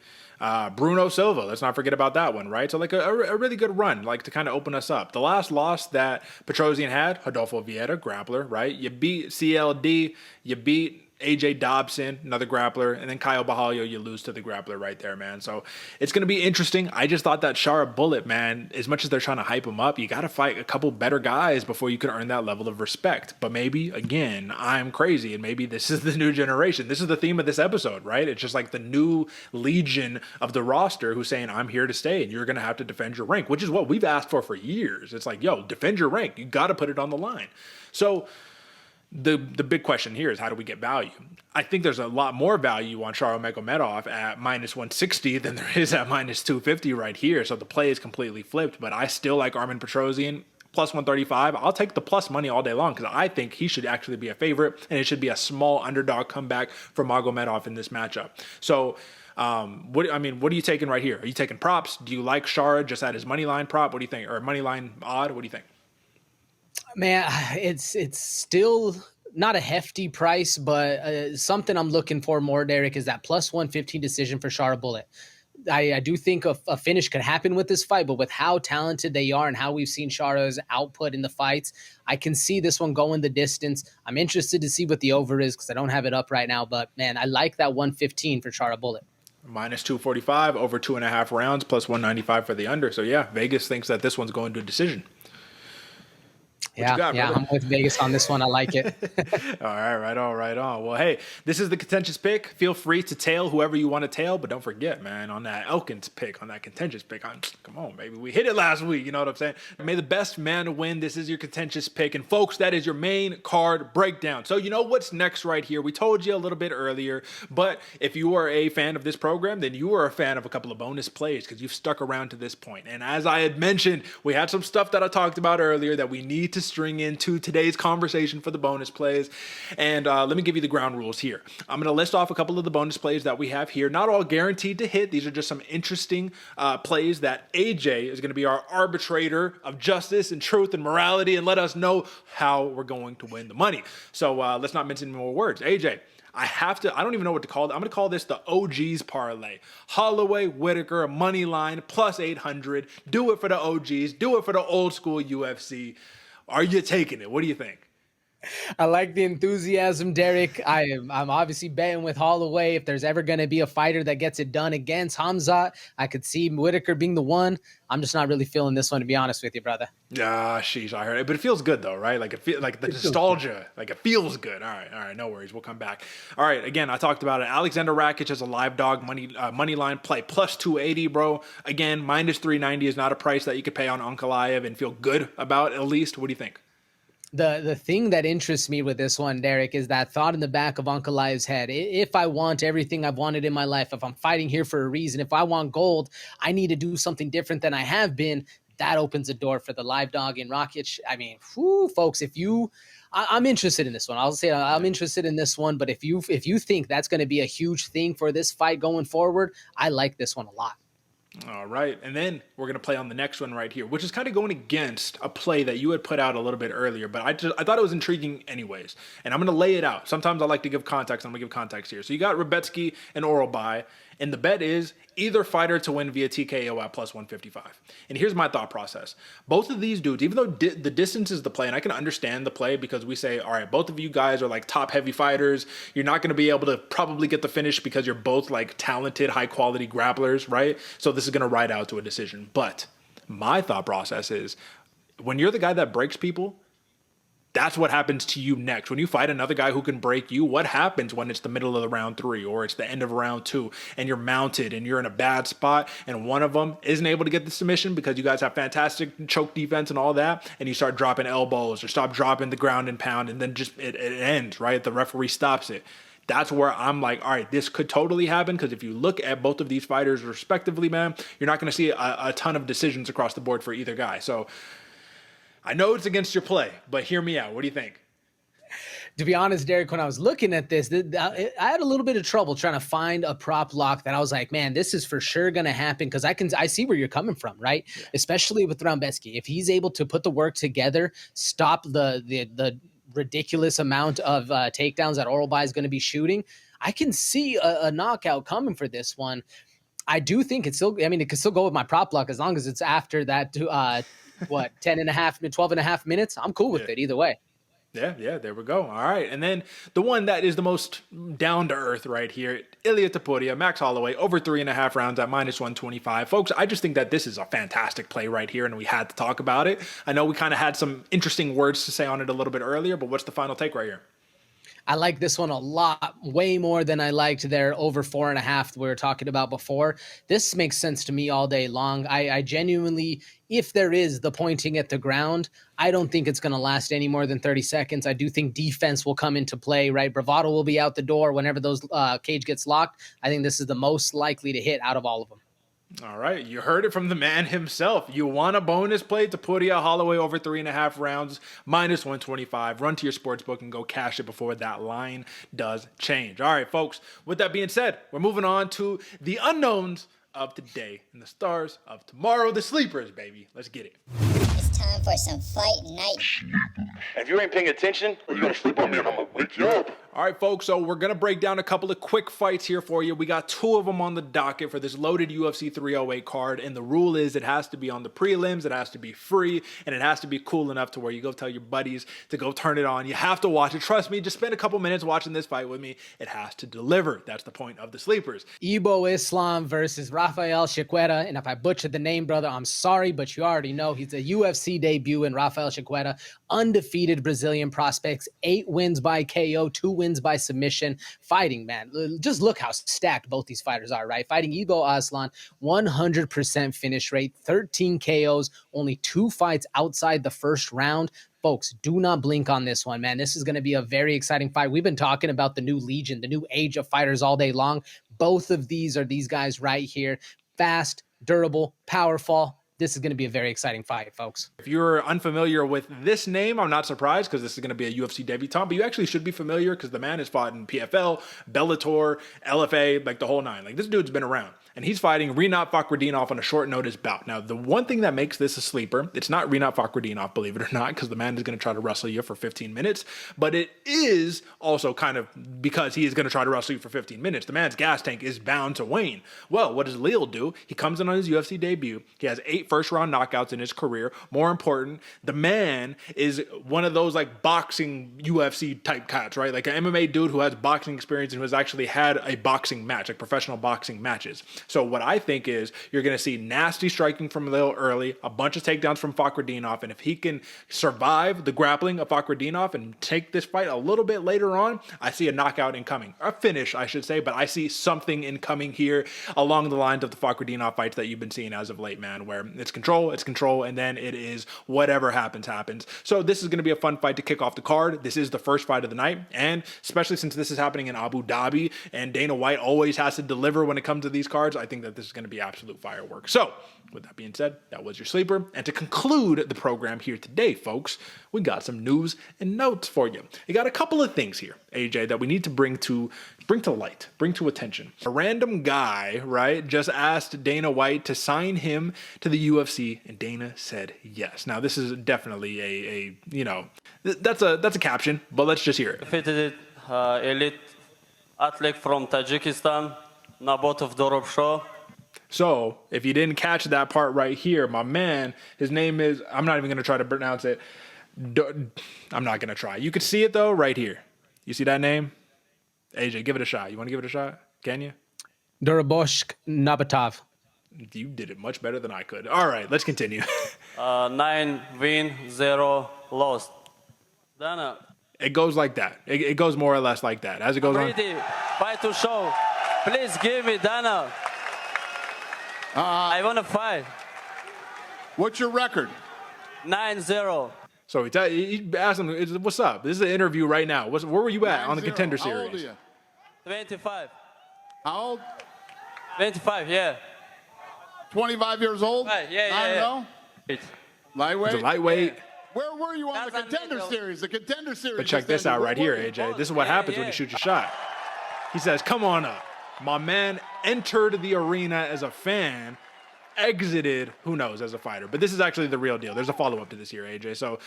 Bruno Silva. Let's not forget about that one, right? So like a really good run, like to kind of open us up. The last loss that Petrosyan had, Rodolfo Vieira, grappler, right? You beat CLD, you beat AJ Dobson, another grappler, and then Kyle Bahalio, you lose to the grappler right there, man. So it's going to be interesting. I just thought that Shara Bullet, man, as much as they're trying to hype him up, you got to fight a couple better guys before you can earn that level of respect. But maybe, again, I'm crazy, and maybe this is the new generation. This is the theme of this episode, right? It's just like the new legion of the roster who's saying, I'm here to stay, and you're going to have to defend your rank, which is what we've asked for years. It's like, yo, defend your rank. You got to put it on the line. So the big question here is, how do we get value? I think there's a lot more value on Shara Magomedov at minus 160 than there is at minus 250 right here. So the play is completely flipped, but I still like Armen Petrosyan plus 135. I'll take the plus money all day long because I think he should actually be a favorite, and it should be a small underdog comeback for Magomedov in this matchup. So what are you taking right here? Are you taking props? Do you like Shara just at his money line prop? What do you think? Or money line odd? What do you think? Man, it's still not a hefty price, but something I'm looking for more, Derek, is that plus 115 decision for Shara Bullet. I do think a finish could happen with this fight, but with how talented they are and how we've seen Shara's output in the fights, I can see this one going the distance. I'm interested to see what the over is because I don't have it up right now, but man, I like that 115 for Shara Bullet. Minus 245 over 2.5 rounds, plus 195 for the under. So yeah, Vegas thinks that this one's going to a decision. Yeah, I'm with Vegas on this one. I like it. All right, right on. Well, hey, this is the contentious pick. Feel free to tail whoever you want to tail, but don't forget, man, on that Elkins pick, on that contentious pick, come on, baby. We hit it last week, you know what I'm saying? May the best man win. This is your contentious pick. And folks, that is your main card breakdown. So you know what's next right here. We told you a little bit earlier, but if you are a fan of this program, then you are a fan of a couple of bonus plays because you've stuck around to this point. And as I had mentioned, we had some stuff that I talked about earlier that we need to sistering into today's conversation for the bonus plays. And let me give you the ground rules here. I'm going to list off a couple of the bonus plays that we have here. Not all guaranteed to hit. These are just some interesting plays that AJ is going to be our arbitrator of justice and truth and morality and let us know how we're going to win the money. So let's not mince any more words. AJ, I don't even know what to call it. I'm going to call this the OG's parlay. Holloway, Whittaker, money line, plus 800. Do it for the OGs. Do it for the old school UFC. Are you taking it? What do you think? I like the enthusiasm, Derek. I'm obviously betting with Holloway. If there's ever going to be a fighter that gets it done against Hamzat, I could see Whittaker being the one. I'm just not really feeling this one, to be honest with you, brother. Sheesh, I heard it, but it feels good though, right? Like it feels like the nostalgia, like it feels good. All right, no worries. We'll come back. All right, again, I talked about it. Alexander Rakic as a live dog money line play plus 280, bro. Again, minus 390 is not a price that you could pay on Ankalaev and feel good about at least. What do you think? The thing that interests me with this one, Derek, is that thought in the back of Ankalaev's head. If I want everything I've wanted in my life, if I'm fighting here for a reason, if I want gold, I need to do something different than I have been. That opens a door for the live dog in Rakic. I mean, folks, I'm interested in this one. I'll say I'm interested in this one, but if you think that's going to be a huge thing for this fight going forward, I like this one a lot. All right, and then we're going to play on the next one right here, which is kind of going against a play that you had put out a little bit earlier, but I thought it was intriguing anyways, and I'm going to lay it out. Sometimes I like to give context. I'm going to give context here. So you got Rebetsky and Oralbai, and the bet is either fighter to win via TKO at plus 155. And here's my thought process. Both of these dudes, even though the distance is the play, and I can understand the play because we say, all right, both of you guys are like top heavy fighters. You're not going to be able to probably get the finish because you're both like talented, high quality grapplers, right? So this is going to ride out to a decision. But my thought process is when you're the guy that breaks people, that's what happens to you next. When you fight another guy who can break you, what happens when it's the middle of the round 3 or it's the end of round 2 and you're mounted and you're in a bad spot and one of them isn't able to get the submission because you guys have fantastic choke defense and all that, and you start dropping elbows or stop dropping the ground and pound, and then just it ends, right? The referee stops it. That's where I'm like, all right, this could totally happen, because if you look at both of these fighters respectively, man, you're not going to see a ton of decisions across the board for either guy. So I know it's against your play, but hear me out. What do you think? To be honest, Derek, when I was looking at this, I had a little bit of trouble trying to find a prop lock that I was like, man, this is for sure going to happen, because I see where you're coming from, right? Yeah. Especially with Rebetsky. If he's able to put the work together, stop the ridiculous amount of takedowns that Oralbai is going to be shooting, I can see a knockout coming for this one. I do think it can still go with my prop lock as long as it's after that 12 and a half minutes. I'm cool with it either way. Yeah, there we go. All right. And then the one that is the most down to earth right here, Ilia Topuria, Max Holloway, over 3.5 rounds at minus 125. Folks, I just think that this is a fantastic play right here, and we had to talk about it. I know we kind of had some interesting words to say on it a little bit earlier, but what's the final take right here? I like this one a lot, way more than I liked their over 4.5 we were talking about before. This makes sense to me all day long. I genuinely, if there is the pointing at the ground, I don't think it's going to last any more than 30 seconds. I do think defense will come into play, right? Bravado will be out the door whenever those cage gets locked. I think this is the most likely to hit out of all of them. All right, you heard it from the man himself. You want a bonus play? Topuria, Holloway over 3.5 rounds, minus 125. Run to your sports book and go cash it before that line does change. All right, folks, with that being said, we're moving on to the unknowns of today and the stars of tomorrow, the sleepers, baby. Let's get it. It's time for some fight night. If you ain't paying attention, you're going to sleep on me and I'm going to wake you up. All right, folks, so we're going to break down a couple of quick fights here for you. We got 2 of them on the docket for this loaded UFC 308 card, and the rule is it has to be on the prelims, it has to be free, and it has to be cool enough to where you go tell your buddies to go turn it on. You have to watch it. Trust me, just spend a couple minutes watching this fight with me. It has to deliver. That's the point of the sleepers. Ibo Islam versus Rafael Chiqueta, and if I butchered the name, brother, I'm sorry, but you already know he's a UFC debut in Rafael Chiqueta, undefeated Brazilian prospects, 8 wins by KO, 2 wins by submission. Fighting, man, just look how stacked both these fighters are, right? Fighting Ibo Aslan, 100% finish rate, 13 KOs, only 2 fights outside the first round. Folks, do not blink on this one, man. This is going to be a very exciting fight. We've been talking about the new legion, the new age of fighters all day long. Both of these are these guys right here. Fast, durable, powerful, this is going to be a very exciting fight, folks. If you're unfamiliar with this name, I'm not surprised because this is going to be a UFC debutant, but you actually should be familiar because the man has fought in PFL, Bellator, LFA, like the whole nine. Like this dude's been around. And he's fighting Rinat Fakhretdinov on a short notice bout. Now, the one thing that makes this a sleeper, it's not Rinat Fakhretdinov, believe it or not, because the man is going to try to wrestle you for 15 minutes, but it is also kind of because he is going to try to wrestle you for 15 minutes. The man's gas tank is bound to wane. Well, what does Lil do? He comes in on his UFC debut. He has 8 first-round knockouts in his career. More important, the man is one of those like boxing UFC type cats, right? Like an MMA dude who has boxing experience and who has actually had a boxing match, like professional boxing matches. So what I think is you're going to see nasty striking from Lil early, a bunch of takedowns from Fakhretdinov, and if he can survive the grappling of Fakhretdinov and take this fight a little bit later on, I see a knockout incoming. A finish, I should say, but I see something incoming here along the lines of the Fakhretdinov fights that you've been seeing as of late, man, where it's control, and then it is whatever happens. So this is going to be a fun fight to kick off the card. This is the first fight of the night, and especially since this is happening in Abu Dhabi, and Dana White always has to deliver when it comes to these cards, I think that this is going to be absolute fireworks. So, with that being said, that was your sleeper. And to conclude the program here today, folks, we got some news and notes for you. We got a couple of things here, AJ, that we need to bring to light, bring to attention. A random guy, right, just asked Dana White to sign him to the UFC, and Dana said yes. Now, this is definitely that's a caption, but let's just hear it. Defeated elite athlete from Tajikistan, Nabotov Doropsho. So, if you didn't catch that part right here, my man, his name is, I'm not even going to try to pronounce it. I'm not going to try. You could see it, though, right here. You see that name? AJ, give it a shot. You want to give it a shot? Can you? Duraboshk Nabatov. You did it much better than I could. All right, let's continue. 9 win, 0 lost. Dana. It goes like that. It goes more or less like that. As it goes on. Ready, fight to show. Please give me Dana. I want to fight. What's your record? 9-0. So he asked him, what's up? This is an interview right now. Where were you at on the Contender Series? How old are you? 25. How old? 25, yeah. 25 years old? Right, yeah. Lightweight? It's a lightweight. Yeah. Where were you on That's the Contender unreal. Series? The Contender Series. But check just this ended. out Where right were here, you? AJ. This is what happens when you shoot your shot. He says, come on up. My man entered the arena as a fan, exited, who knows, as a fighter. But this is actually the real deal. There's a follow-up to this here, AJ. So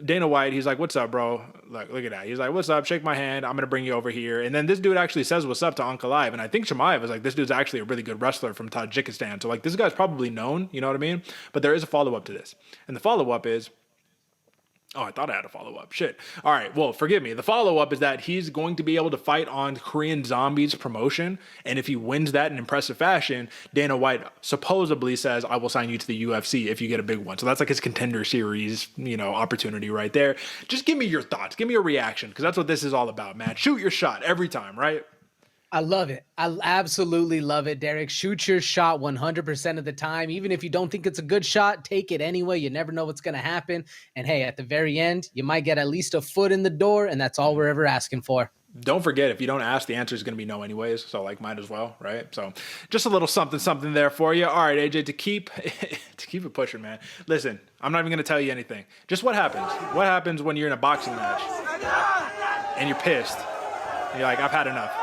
Dana White, he's like, what's up, bro? Look at that. He's like, what's up? Shake my hand. I'm going to bring you over here. And then this dude actually says what's up to Ankalaev. And I think Chimaev is like, this dude's actually a really good wrestler from Tajikistan. So like, this guy's probably known, you know what I mean? But there is a follow-up to this. And the follow-up is, oh, I thought I had a follow-up. Shit. All right. Well, forgive me. The follow-up is that he's going to be able to fight on Korean Zombie's promotion. And if he wins that in impressive fashion, Dana White supposedly says, I will sign you to the UFC if you get a big one. So that's like his Contender Series, opportunity right there. Just give me your thoughts. Give me a reaction, because that's what this is all about, man. Shoot your shot every time, right? I love it. I absolutely love it, Derick. Shoot your shot 100% of the time. Even if you don't think it's a good shot, take it anyway. You never know what's going to happen. And hey, at the very end, you might get at least a foot in the door, and that's all we're ever asking for. Don't forget, if you don't ask, the answer is going to be no anyways. So like, might as well, right? So just a little something there for you. All right, AJ, to keep it pushing, man. Listen, I'm not even going to tell you anything. Just what happens. What happens when you're in a boxing match and you're pissed? You're like, I've had enough.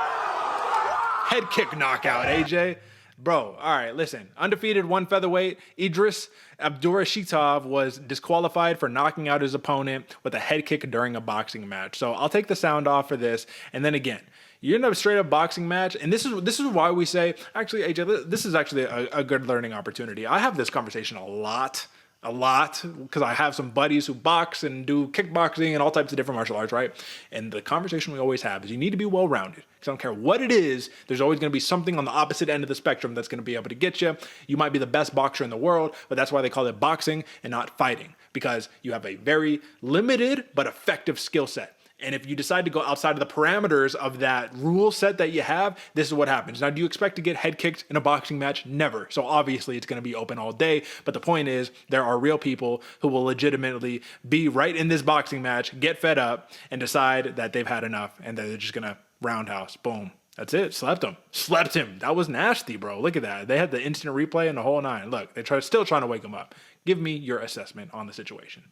Head kick knockout, AJ. Bro, all right, listen. Undefeated one featherweight, Idris Abdurashitov was disqualified for knocking out his opponent with a head kick during a boxing match. So I'll take the sound off for this. And then again, you're in a straight up boxing match. And this is why we say, actually, AJ, this is actually a good learning opportunity. I have this conversation a lot, because I have some buddies who box and do kickboxing and all types of different martial arts, right? And the conversation we always have is you need to be well-rounded. Because I don't care what it is, there's always going to be something on the opposite end of the spectrum that's going to be able to get you. You might be the best boxer in the world, but that's why they call it boxing and not fighting, because you have a very limited but effective skill set. And if you decide to go outside of the parameters of that rule set that you have, this is what happens. Now, do you expect to get head kicked in a boxing match? Never. So obviously it's going to be open all day. But the point is, there are real people who will legitimately be right in this boxing match, get fed up, and decide that they've had enough and that they're just going to roundhouse, boom, That's it. Slept him. That was nasty, bro. Look at that. They had the instant replay and the whole nine. Look, still trying to wake him up. Give me your assessment on the situation.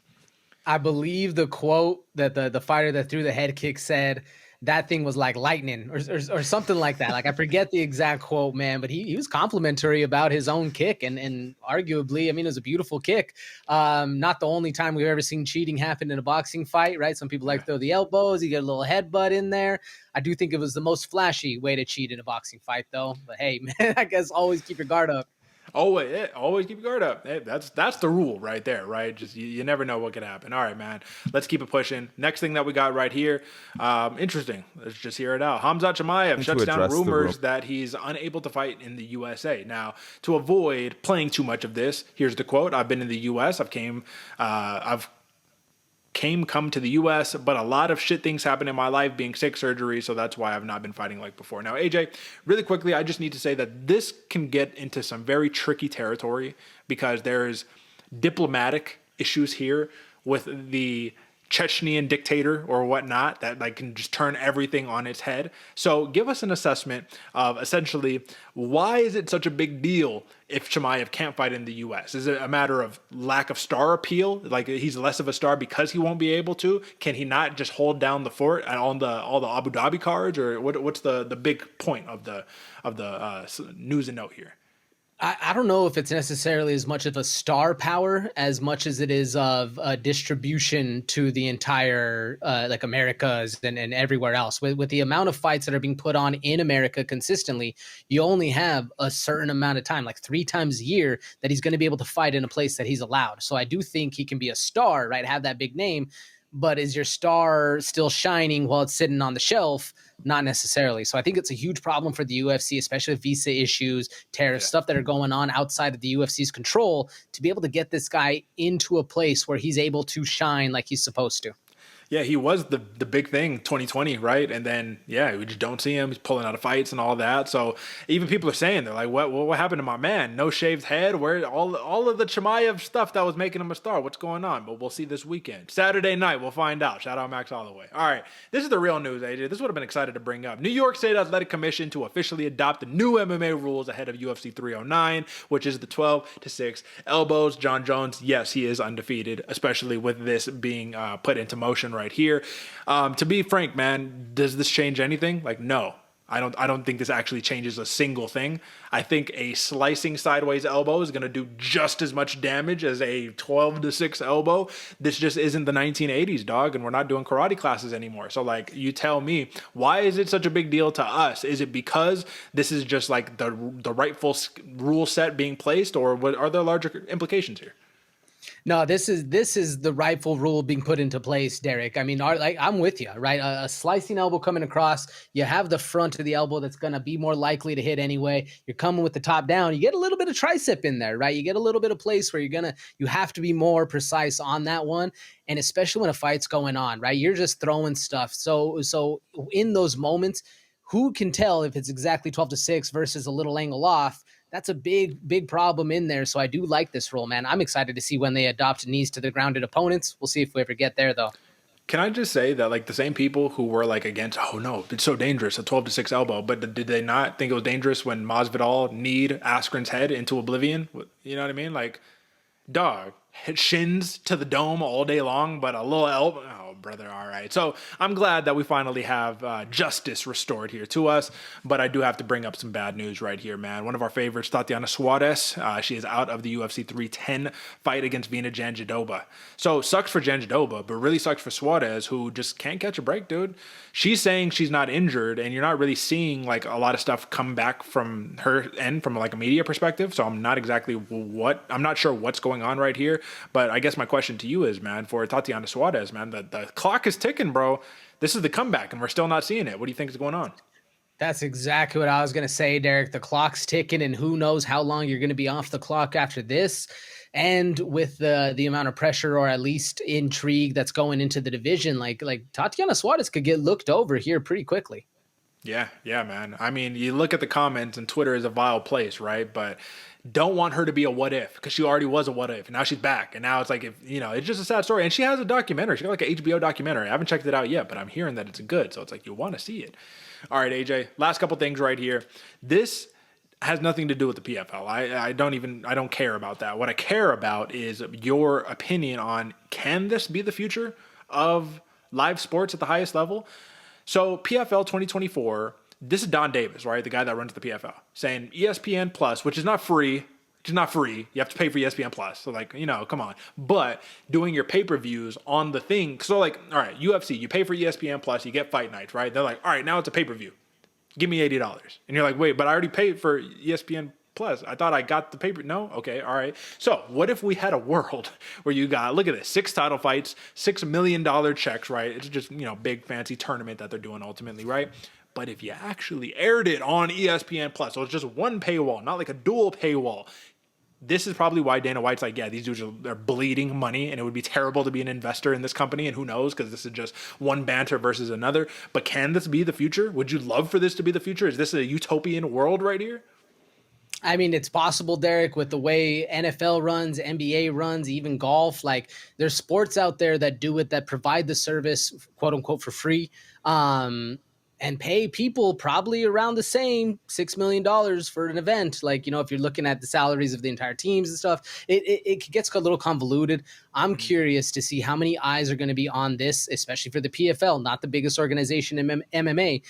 I believe the quote that the fighter that threw the head kick said that thing was like lightning or something like that. Like, I forget the exact quote, man, but he was complimentary about his own kick and arguably, I mean, it was a beautiful kick. Not the only time we've ever seen cheating happen in a boxing fight, right? Some people like to throw the elbows, you get a little headbutt in there. I do think it was the most flashy way to cheat in a boxing fight, though. But hey, man, I guess always keep your guard up. Always keep your guard up. Hey, that's the rule right there, right? Just you never know what could happen. All right, man. Let's keep it pushing. Next thing that we got right here, interesting. Let's just hear it out. Hamzat Chimaev shuts down rumors that he's unable to fight in the USA. Now, to avoid playing too much of this, here's the quote: "I've been in the US. I've come to the US, but a lot of shit things happen in my life, being sick, surgery, so that's why I've not been fighting like before." Now, AJ, really quickly, I just need to say that this can get into some very tricky territory because there's diplomatic issues here with the Chechnyan dictator or whatnot that like can just turn everything on its head. So give us an assessment of essentially why is it such a big deal if Chimaev can't fight in the US? Is it a matter of lack of star appeal? Like he's less of a star because he won't be able to? Can he not just hold down the fort on all the Abu Dhabi cards? Or what's the big point of the news and note here? I don't know if it's necessarily as much of a star power as much as it is of a distribution to the entire like Americas and everywhere else. With the amount of fights that are being put on in America consistently, you only have a certain amount of time, like 3 times a year, that he's going to be able to fight in a place that he's allowed. So I do think he can be a star, right? Have that big name. But is your star still shining while it's sitting on the shelf? Not necessarily. So I think it's a huge problem for the UFC, especially with visa issues, tariffs, stuff that are going on outside of the UFC's control, to be able to get this guy into a place where he's able to shine like he's supposed to. Yeah, he was the big thing 2020, right? And then, yeah, we just don't see him. He's pulling out of fights and all that. So even people are saying, they're like, what happened to my man? No shaved head? Where all of the Chimaev stuff that was making him a star? What's going on? But we'll see this weekend. Saturday night, we'll find out. Shout out Max Holloway. All right, this is the real news, AJ. This would have been excited to bring up. New York State Athletic Commission to officially adopt the new MMA rules ahead of UFC 309, which is the 12-6 elbows. John Jones, yes, he is undefeated, especially with this being put into motion right here. To be frank, man, does this change anything? Like, no. I don't think this actually changes a single thing. I think a slicing sideways elbow is going to do just as much damage as a 12-6 elbow. This just isn't the 1980s, dog, and we're not doing karate classes anymore. So, like, you tell me, why is it such a big deal to us? Is it because this is just like the rightful rule set being placed, or what are there larger implications here? No, this is the rightful rule being put into place, Derek. I mean, I'm with you, right? A slicing elbow coming across, you have the front of the elbow that's going to be more likely to hit anyway. You're coming with the top down. You get a little bit of tricep in there, right? You get a little bit of place where you have to be more precise on that one. And especially when a fight's going on, right? You're just throwing stuff. So in those moments, who can tell if it's exactly 12-6 versus a little angle off? That's a big problem in there. So I do like this rule, man. I'm excited to see when they adopt knees to the grounded opponents. We'll see if we ever get there, though. Can I just say that, like, the same people who were like against, oh no, it's so dangerous, a 12-6 elbow, but did they not think it was dangerous when Masvidal kneed Askren's head into oblivion? You know what I mean? Like, dog, hit shins to the dome all day long, but a little elbow. Oh, brother, all right. So I'm glad that we finally have justice restored here to us, but I do have to bring up some bad news right here, man. One of our favorites, Tatiana Suarez, she is out of the UFC 310 fight against Vina Jandiroba. So sucks for Jandiroba, but really sucks for Suarez, who just can't catch a break, dude. She's saying she's not injured, and you're not really seeing like a lot of stuff come back from her end from like a media perspective. So I'm not sure what's going on right here. But I guess my question to you is, man, for Tatiana Suarez, man, the clock is ticking, bro. This is the comeback, and we're still not seeing it. What do you think is going on? That's exactly what I was going to say, Derek. The clock's ticking, and who knows how long you're going to be off the clock after this. And with the amount of pressure, or at least intrigue, that's going into the division, like Tatiana Suarez could get looked over here pretty quickly. Yeah, man. I mean, you look at the comments, and Twitter is a vile place, right? But don't want her to be a what if, because she already was a what if. And now she's back. And now it's like, if it's just a sad story. And she has a documentary. She got like an HBO documentary. I haven't checked it out yet, but I'm hearing that it's good. So it's like, you want to see it. All right, AJ, last couple things right here. This has nothing to do with the PFL. I don't care about that. What I care about is your opinion on, can this be the future of live sports at the highest level? So PFL 2024, this is Don Davis, right? The guy that runs the PFL, saying ESPN Plus, which is not free. You have to pay for ESPN Plus. So like, come on. But doing your pay-per-views on the thing. So like, all right, UFC, you pay for ESPN Plus, you get fight nights, right? They're like, all right, now it's a pay-per-view. Give me $80. And you're like, wait, but I already paid for ESPN Plus. I thought I got the paper. No? Okay, all right. So what if we had a world where you got, look at this, 6 title fights, $6 million checks, right? It's just, big fancy tournament that they're doing ultimately, right? But if you actually aired it on ESPN Plus, so it's just one paywall, not like a dual paywall. This is probably why Dana White's like, yeah, these dudes are bleeding money, and it would be terrible to be an investor in this company, and who knows, because this is just one banter versus another. But can this be the future? Would you love for this to be the future? Is this a utopian world right here? I mean, it's possible, Derek, with the way NFL runs, NBA runs, even golf. Like, there's sports out there that do it, that provide the service, quote unquote, for free. And pay people probably around the same $6 million for an event. Like, if you're looking at the salaries of the entire teams and stuff, it gets a little convoluted. I'm curious to see how many eyes are going to be on this, especially for the PFL, not the biggest organization in MMA,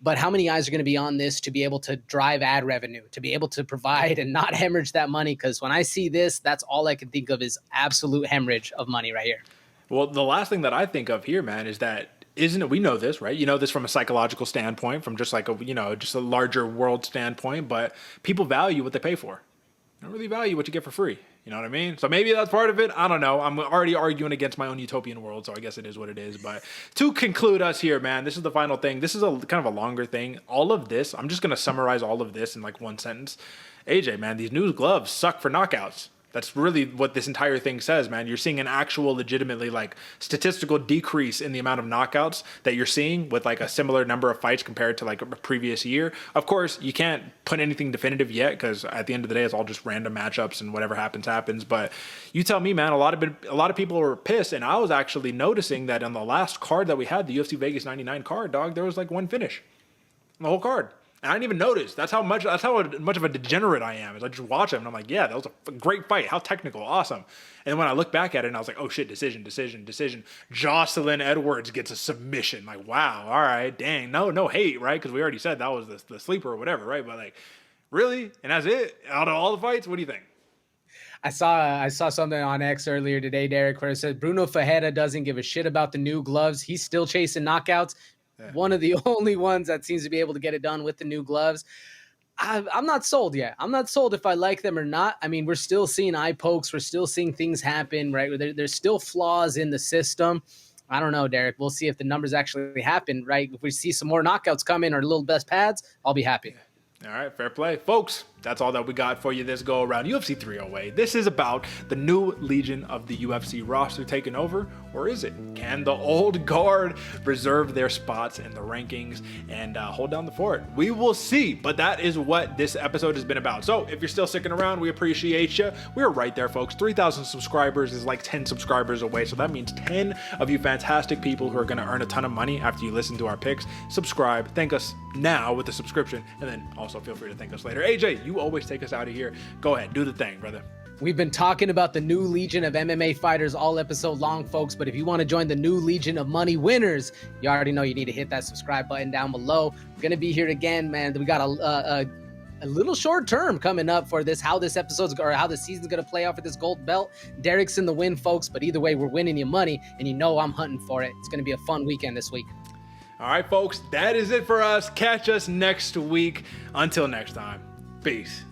but how many eyes are going to be on this to be able to drive ad revenue, to be able to provide and not hemorrhage that money. Because when I see this, that's all I can think of is absolute hemorrhage of money right here. Well, the last thing that I think of here, man, is that, isn't it, we know this, right? You know this from a psychological standpoint, from just like just a larger world standpoint, but people value what they pay for. They don't really value what you get for free. You know what I mean? So maybe that's part of it. I don't know. I'm already arguing against my own utopian world, so I guess it is what it is. But to conclude us here, man, this is the final thing. This is a kind of a longer thing. All of this, I'm just going to summarize all of this in like one sentence. AJ, man, these new gloves suck for knockouts. That's really what this entire thing says, man. You're seeing an actual legitimately like statistical decrease in the amount of knockouts that you're seeing with like a similar number of fights compared to like a previous year. Of course, you can't put anything definitive yet, because at the end of the day, it's all just random matchups and whatever happens. But you tell me, man, a lot of people were pissed. And I was actually noticing that on the last card that we had, the UFC Vegas 99 card, dog, there was like one finish on the whole card. And I didn't even notice. That's how much of a degenerate I am. Is I just watch him and I'm like, yeah, that was a great fight. How technical, awesome. And when I look back at it, and I was like, oh shit, decision. Jocelyn Edwards gets a submission. Like, wow, all right, dang, no hate, right? Because we already said that was the sleeper or whatever, right? But like, really? And that's it? Out of all the fights, what do you think? I saw something on X earlier today, Derek, where it said Bruno Ferreira doesn't give a shit about the new gloves. He's still chasing knockouts. Yeah. One of the only ones that seems to be able to get it done with the new gloves. I'm not sold yet. I'm not sold if I like them or not. I mean, we're still seeing eye pokes. We're still seeing things happen, right? There's still flaws in the system. I don't know, Derek. We'll see if the numbers actually happen, right? If we see some more knockouts come in or little best pads, I'll be happy. All right, fair play. Folks, that's all that we got for you this go around. UFC 308. This is about the new legion of the UFC roster taking over, or is it? Can the old guard reserve their spots in the rankings and hold down the fort? We will see, but that is what this episode has been about. So if you're still sticking around, we appreciate you. We're right there, folks. 3,000 subscribers is like 10 subscribers away, so that means 10 of you fantastic people who are going to earn a ton of money after you listen to our picks. Subscribe. Thank us now with the subscription, and then also feel free to thank us later. AJ, you always take us out of here. Go ahead, do the thing, brother. We've been talking about the new legion of MMA fighters all episode long, folks, but if you want to join the new legion of money winners, you already know you need to hit that subscribe button down below. We're going to be here again, man. We got a little short term coming up for this, how this episode's or how the season's going to play out for this gold belt. Derek's in the win, folks, but either way, we're winning you money, and you know I'm hunting for it. It's going to be a fun weekend this week. All right, folks, that is it for us. Catch us next week. Until next time, peace.